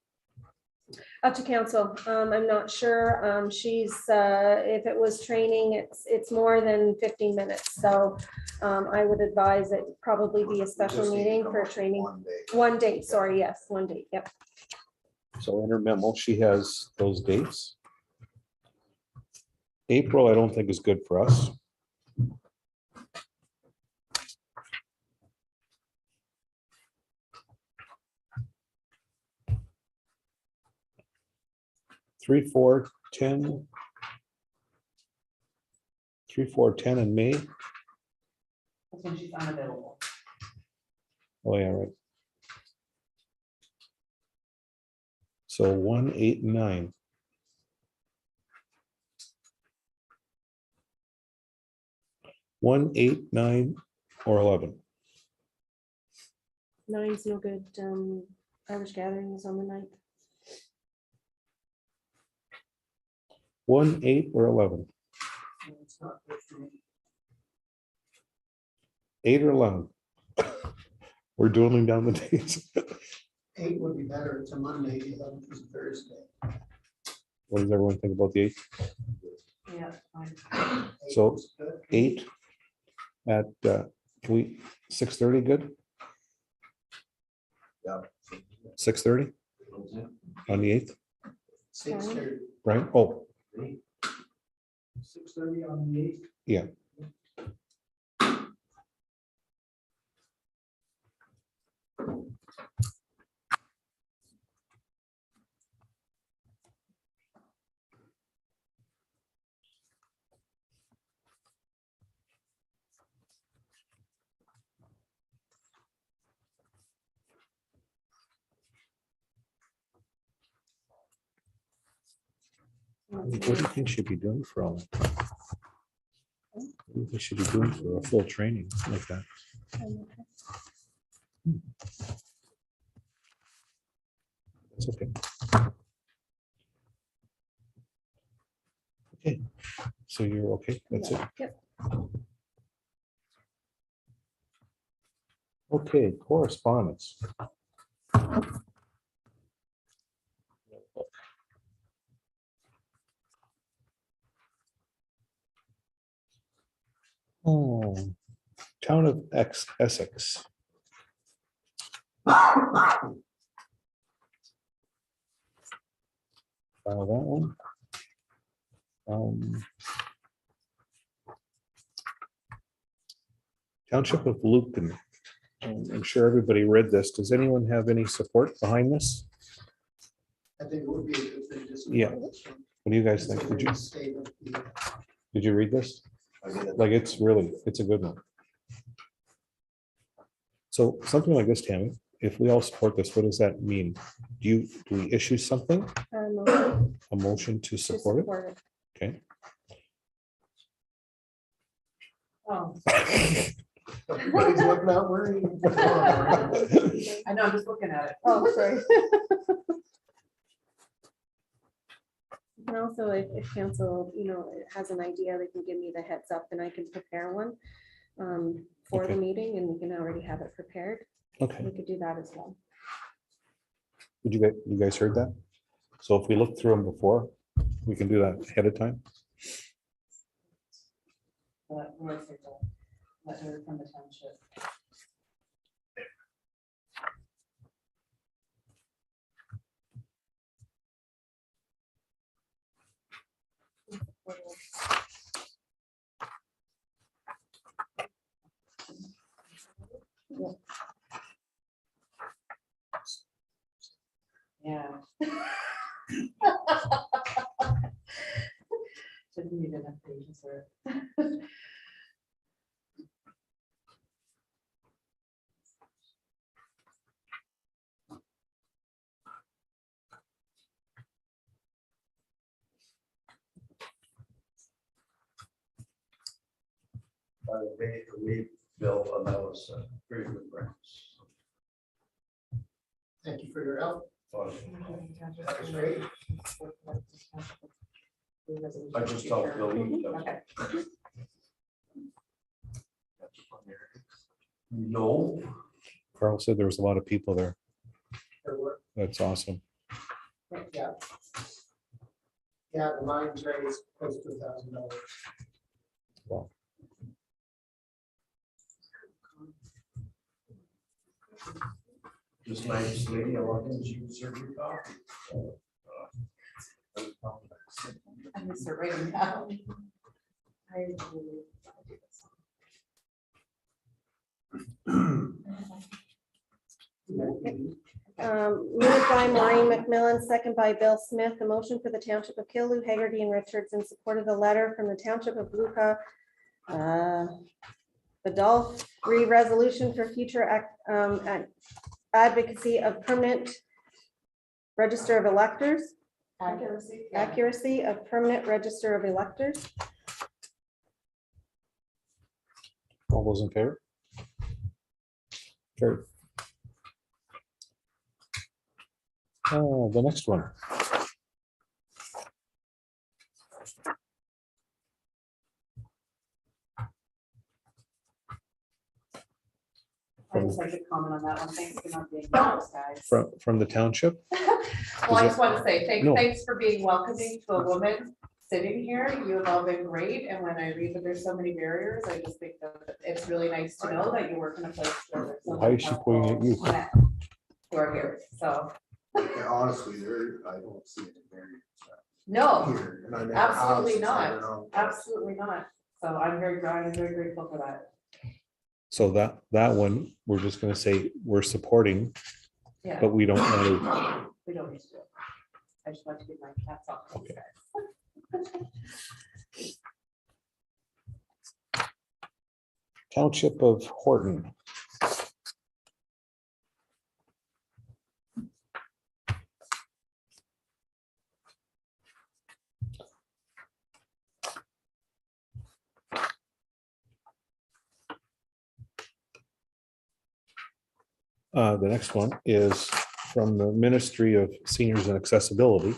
Up to council. I'm not sure. She's, if it was training, it's more than 15 minutes. So I would advise it probably be a special meeting for training. One day. One date, sorry, yes, one date, yep. So in her memo, she has those dates. April, I don't think is good for us. Three, four, 10. 3, 4, 10 in May. That's when she's unavailable. Oh, yeah, right. So 1, 8, 9. One, 8, 9, or 11. 9's no good. Irish gathering is on the 9th. 1, 8, or 11. It's not good for me. 8 or 11. We're dwindling down the days. 8 would be better. It's a Monday, 11 is a Thursday. What does everyone think about the 8th? Yeah, fine. 8 So, is good. 8 at, can we, 6:30 good? Yeah. 6:30 on the 8th, 6:30. right? Oh, 6:30 on the 8th. yeah. What do you think she'd be doing for all that? What do you think she'd be doing for a full training like that? It's okay. Okay, so you're okay, that's it. Yep. Okay, correspondence. Oh, Town of Essex. File that one. Township of Lucan. I'm sure everybody read this. Does anyone have any support behind this? I think it would be a good thing to. support Yeah. this one. What do you guys It's a think? Did you, great state of the- did you read this? Like, it's a good one. So something like this, Tammy, if we all support this, what does that mean? Do we issue something, To a motion to support it? support it. Okay. Oh, Everybody's looking out worrying. I know, I'm just looking at it. Oh, sorry. And also, if council, has an idea, they can give me the heads up and I can prepare one for the Okay. meeting and we can already have it prepared. Okay. We could do that as well. Did you guys heard that? So if we look through them before, we can do that ahead of time. Letter from the township. Yeah. Didn't need enough pages for it. by the way we built, and that was a very good practice. Thank you for your help. But That was great. I just told Billy. Okay. No, Carl said there was a lot of people there. For work. That's awesome. Yeah. Yeah, the mine's raised close to $1,000. Wow. this nice lady, I walked in, she was serving coffee. I'm gonna start writing down. Moved by Maureen McMillan, second by Bill Smith, a motion for the Township of Killu, Hagerty, and Richards in support of the letter from the Township of Luca. The Dolph resolution for future advocacy of permanent register of electors, accuracy of permanent register of electors. All those in favor? Carried. The next one. I just like to comment on that one. Thanks for not being nice, guys. From the township? Well, I just want to say, No. thanks for being welcoming to a woman sitting here. You have all been great. And when I read that there's so many barriers, I just think that it's really nice to know that you work in a place where there's so Why many is she pointing at you? people who are here. So, Yeah, honestly, I don't see it very no, here. And I never absolutely have since I've not. been on. absolutely not. So I'm very proud and very grateful for that. So that one, we're just gonna say we're supporting, Yeah, but we don't want to. we don't need to do it. I just want to get my cats off. these Okay. guys. Township of Horton. The next one is from the Ministry of Seniors and Accessibility.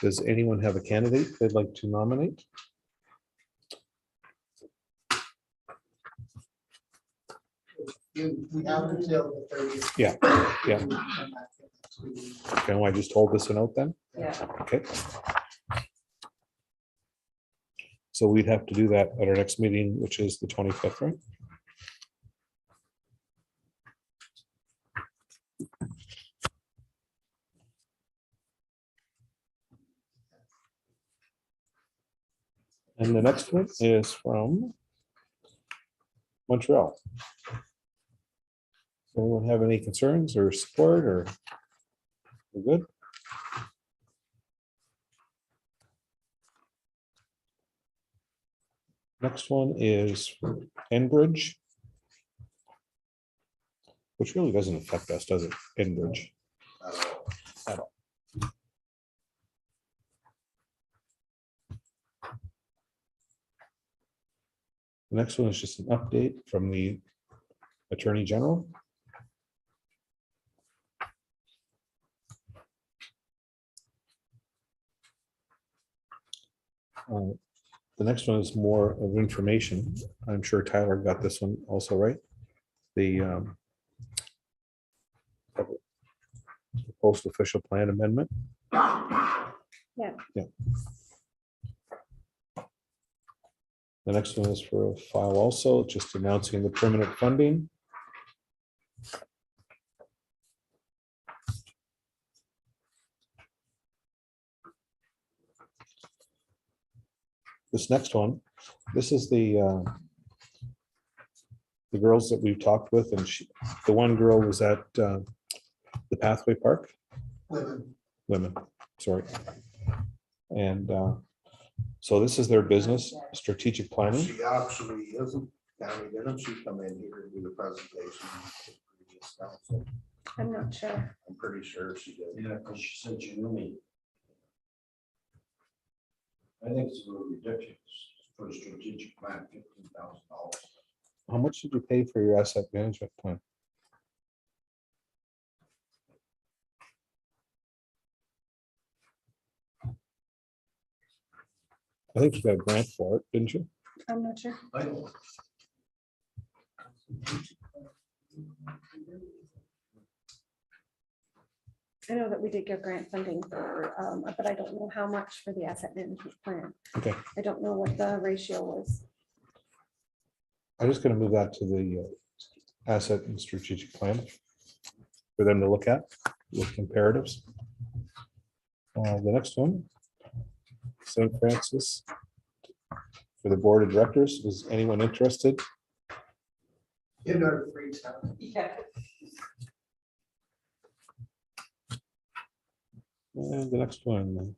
Does anyone have a candidate they'd like to nominate? We have until the 30th. Yeah, yeah. Can I just hold this a note then? Yeah. Okay. So we'd have to do that at our next meeting, which is the 25th, right? And the next one is from Montreal. Anyone have any concerns or support or we're good? Next one is Enbridge, which really doesn't affect us, does it? Enbridge. At all. The next one is just an update from the Attorney General. The next one is more of information. I'm sure Tyler got this one also, right? The post official plan amendment. Yeah. Yeah. The next one is for a file also, just announcing the permanent funding. This next one, this is the girls that we've talked with, and the one girl was at the Pathway Park. Women, sorry. And so this is their business, strategic planning. She actually isn't, Tammy, didn't she come in here and do the presentation? to the previous council? I'm not sure. I'm pretty sure she did. yeah, because she said you knew me. I think it's a little ridiculous for a strategic plan, $15,000. How much did you pay for your asset management plan? I think you got a grant for it, didn't you? I'm not sure. I don't. I know that we did get grant funding for, but I don't know how much for the asset management plan. Okay, I don't know what the ratio was. I'm just gonna move that to the asset and strategic plan for them to look at with comparatives. The next one, St. Francis for the board of directors. Is anyone interested? In our free time. Yeah. And the next one.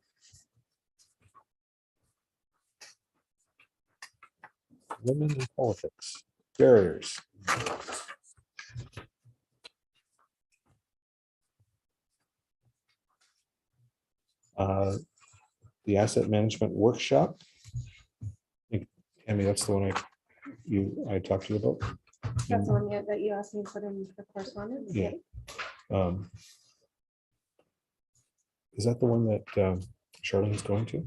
Women in politics, barriers. The asset management workshop. I mean, that's the one I talked to you about. That's the one yet that you asked me to put in the correspondence. Yeah. Is that the one that Charlene's going to?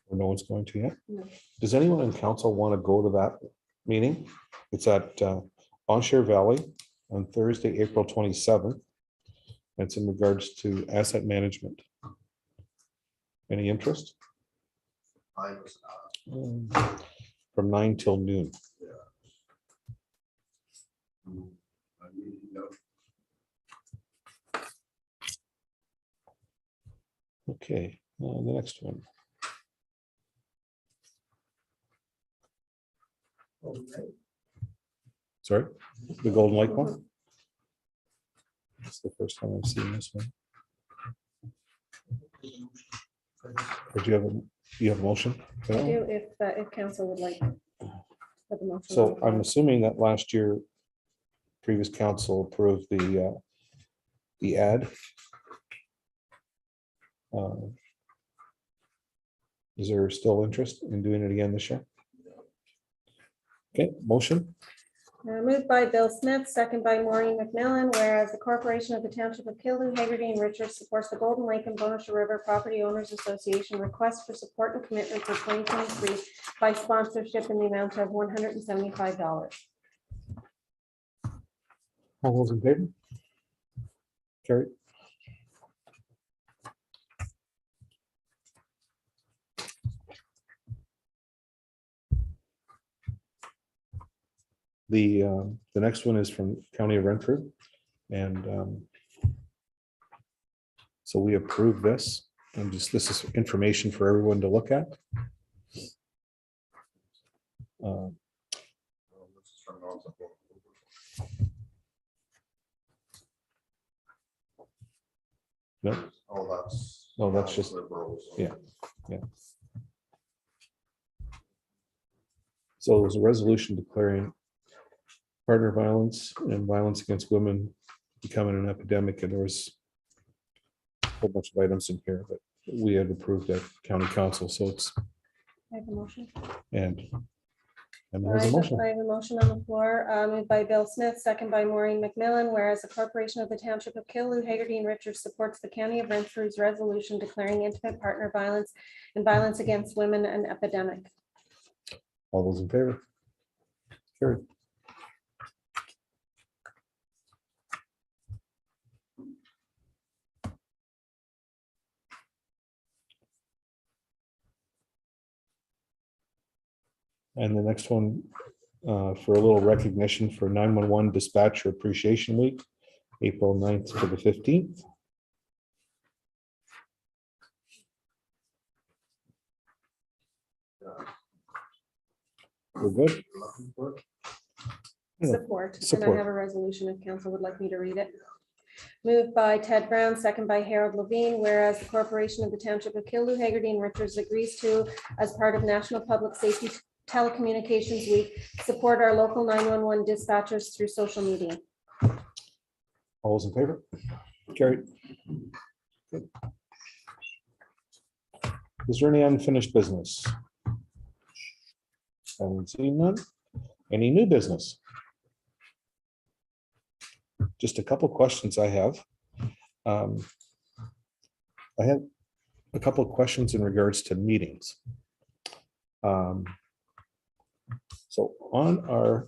Or no one's going to yet? No. Does anyone in council want to go to that meeting? It's at Onshire Valley on Thursday, April 27th. It's in regards to asset management. Any interest? I was not. From 9 till noon. I mean, no. Okay, the next one. Sorry, the Golden Lake one? It's the first time I've seen this one. Or do you have a motion? I do, if council would like. for the motion on So the floor. I'm assuming that last year, previous council approved the ad. Is there still interest in doing it again this year? Okay, motion, Moved by Bill Smith, second by Maureen McMillan, whereas the corporation of the township of Kildoot, Hagerty and Richards supports the Golden Lake and Bonisher River Property Owners Association request for support and commitment for 2023 by sponsorship in the amount of $175. all those in favor? Carry. The next one is from County of Renfrew, and so we approve this, and this is information for everyone to look at. No, Oh, that's just, liberals. yeah. So there's a resolution declaring partner violence and violence against women becoming an epidemic, and there was a whole bunch of items in here that we had approved at county council, so it's, I have a motion. and I there's a motion. have a motion on the floor, moved by Bill Smith, second by Maureen McMillan, whereas the corporation of the township of Kildoot, Hagerty and Richards supports the county of Renfrew's resolution declaring intimate partner violence and violence against women an epidemic. All those in favor? Carried. And the next one, for a little recognition for 911 Dispatcher Appreciation Week, April 9th to the 15th. We're good. Yeah. Support, and I Support. have a resolution if council would like me to read it. Moved by Ted Brown, second by Harold Levine, whereas the corporation of the township of Kildoot, Hagerty and Richards agrees to, as part of National Public Safety Telecommunications Week, support our local 911 dispatchers through social media. All those in favor? Carried. Good. Is there any unfinished business? Haven't seen none. Any new business? Just a couple questions I have. I have a couple of questions in regards to meetings. So on our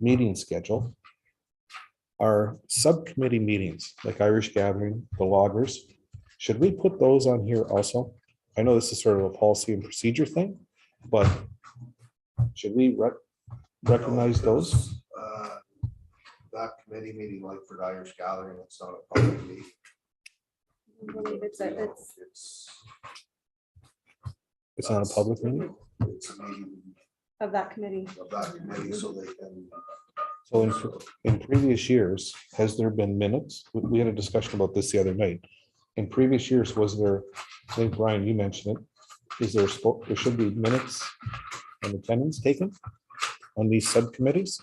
meeting schedule, our subcommittee meetings, like Irish Gathering, the loggers, should we put those on here also? I know this is sort of a policy and procedure thing, but should we recognize those? That committee meeting, like for the Irish Gathering, it's not a public meeting. I believe it's It's not a public meeting? It's a meeting of that committee. of that committee, so they can, So in previous years, has there been minutes? We had a discussion about this the other night. In previous years, was there, I think Brian, you mentioned it, there should be minutes and attendance taken on these subcommittees?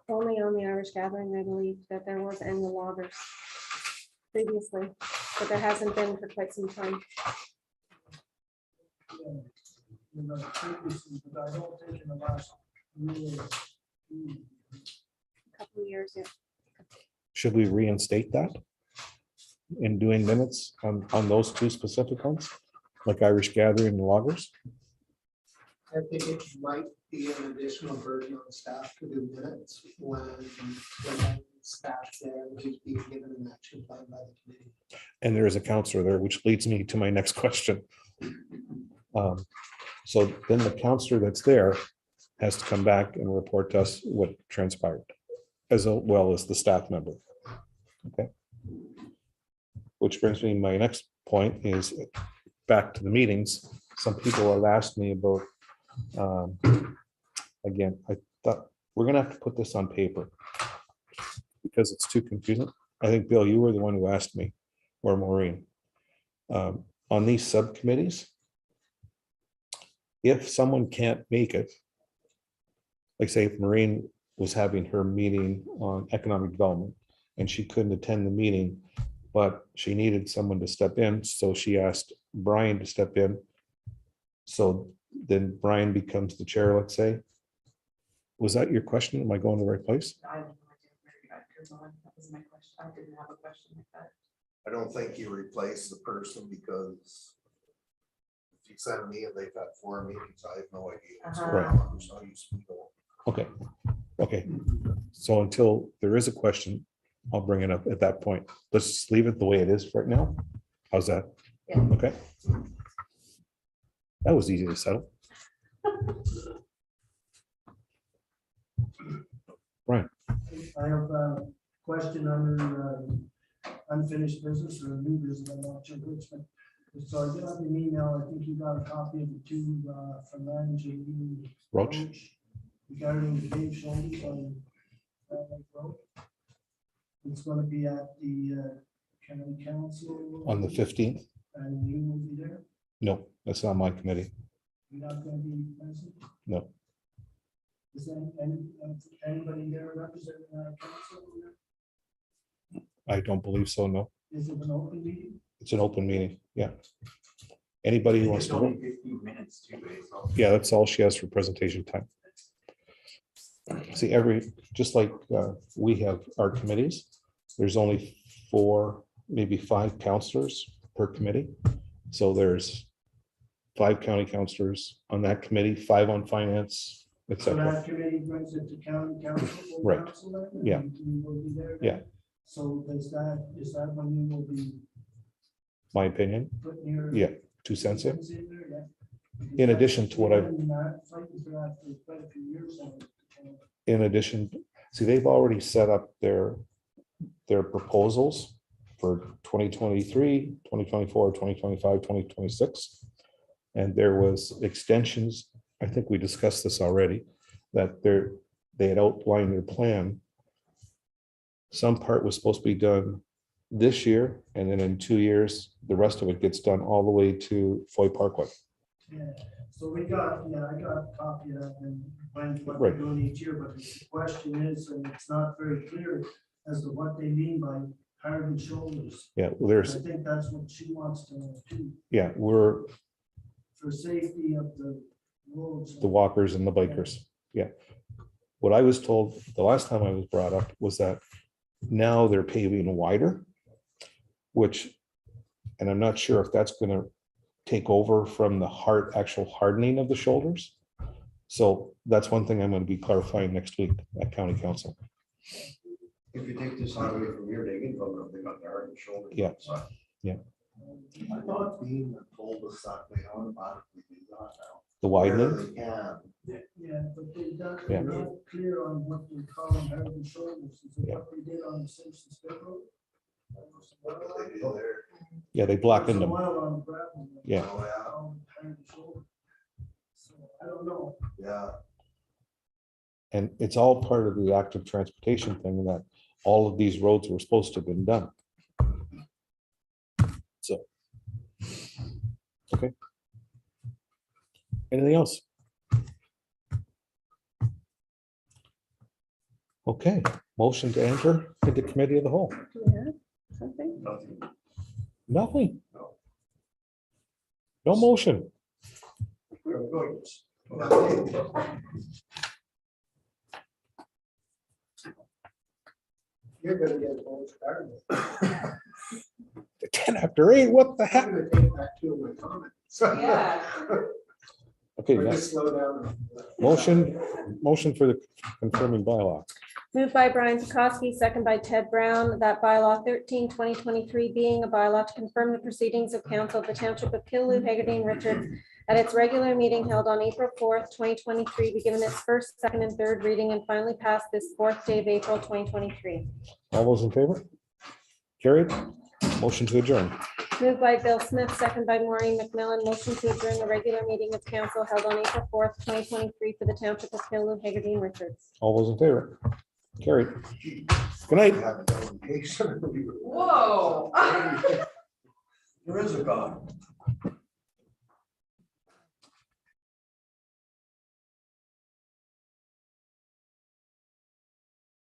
Only on the Irish Gathering, I believe, that there was, and the loggers previously, but there hasn't been for quite some time. Couple of years, yeah. Should we reinstate that? In doing minutes on those two specific ones, like Irish Gathering and loggers? I think it might be an additional burden on staff to do minutes when staff there, which is being given an action plan by the committee. And there is a counselor there, which leads me to my next question. So then the counselor that's there has to come back and report to us what transpired, as well as the staff member. Okay. Which brings me, my next point is back to the meetings. Some people have asked me about, again, I thought we're gonna have to put this on paper because it's too confusing. I think, Bill, you were the one who asked me, or Maureen, on these subcommittees. If someone can't make it, like say if Maureen was having her meeting on economic development and she couldn't attend the meeting, but she needed someone to step in, so she asked Brian to step in. So then Brian becomes the chair, let's say. Was that your question? Am I going to the right place? I have no idea where you got yours on. That was my question. I didn't have a question like that. I don't think you replace the person because if you send me and they've got 4 meetings, I have no idea what's going on. So you speak on. Okay, okay. So until there is a question, I'll bring it up at that point. Let's just leave it the way it is right now. How's that? Yeah. Okay. That was easy to settle. Right. I have a question under unfinished business or new business. I'm not sure which, but so I got an email. I think you got a copy of the two from J.E. Roach. Regarding the paved shoulders on road. It's going to be at the county council On the 15th? and you will be there. No, that's not my committee. You're not going to be present. No. Is there anybody there representing our council? I don't believe so, no. Is it an open meeting? It's an open meeting, yeah. Anybody who wants It's to, only vote? 15 minutes too, so. Yeah, that's all she has for presentation time. See, just like we have our committees, there's only 4, maybe 5 counselors per committee. So there's 5 county counselors on that committee, 5 on finance, So etc. that committee brings it to county council? full Right. council then, Yeah. and you will be there? Yeah. So is that when you will be My opinion, putting your? yeah, 2 cents in. there? Yeah. In addition to what I've- You've been fighting for that for quite a few years now. In addition, see, they've already set up their proposals for 2023, 2024, 2025, 2026. And there was extensions, I think we discussed this already, that they had outlined their plan. Some part was supposed to be done this year, and then in 2 years, the rest of it gets done all the way to Foy Parkway. Yeah, so I got a copy of that and what Right. we're doing each year, but the question is, and it's not very clear as to what they mean by hardened shoulders. Yeah, well, I think that's what she wants to know too, we're for safety of the roads. the walkers and the bikers. What I was told the last time I was brought up was that now they're paving wider, which, and I'm not sure if that's gonna take over from the actual hardening of the shoulders. So that's one thing I'm gonna be clarifying next week at county council. If you take this highway from here, they can go, they got the hard shoulder. Yeah. I thought being the cul-de-sac, they automatically do that now. The Where widening, they can. Yeah, but Yeah. they're not clear on what they call them, head and shoulders, is it Yeah. what they did on the Simpson Spit Road? What do they do there? yeah, they blackened There's a them. mile on gravel. Yeah. Oh, yeah, Head and shoulder. So I don't know. yeah. And it's all part of the active transportation thing that all of these roads were supposed to have been done. So. Okay. Anything else? Okay, motion to enter into committee of the whole. Do we have something? Nothing. Nothing. No. No motion. We're going. You're gonna get both started. 8:10, what the I'm heck? gonna take back two of my comments. Yeah. Okay, Or next, just slow down. motion for the confirming bylaw. Moved by Brian Pikowski, second by Ted Brown, that bylaw 13/2023 being a bylaw to confirm the proceedings of council of the township of Killaloe, Hagerty, and Richards at its regular meeting held on April 4th, 2023, be given its first, second, and third reading and finally passed this 4th day of April 2023. All those in favor? Carried. Motion to adjourn. Moved by Bill Smith, second by Maureen McMillan, motion to adjourn the regular meeting of council held on April 4th, 2023 for the township of Killaloe, Hagerty, and Richards. All those in favor? Carried. Good night. Have a delegation. Whoa. There is a God.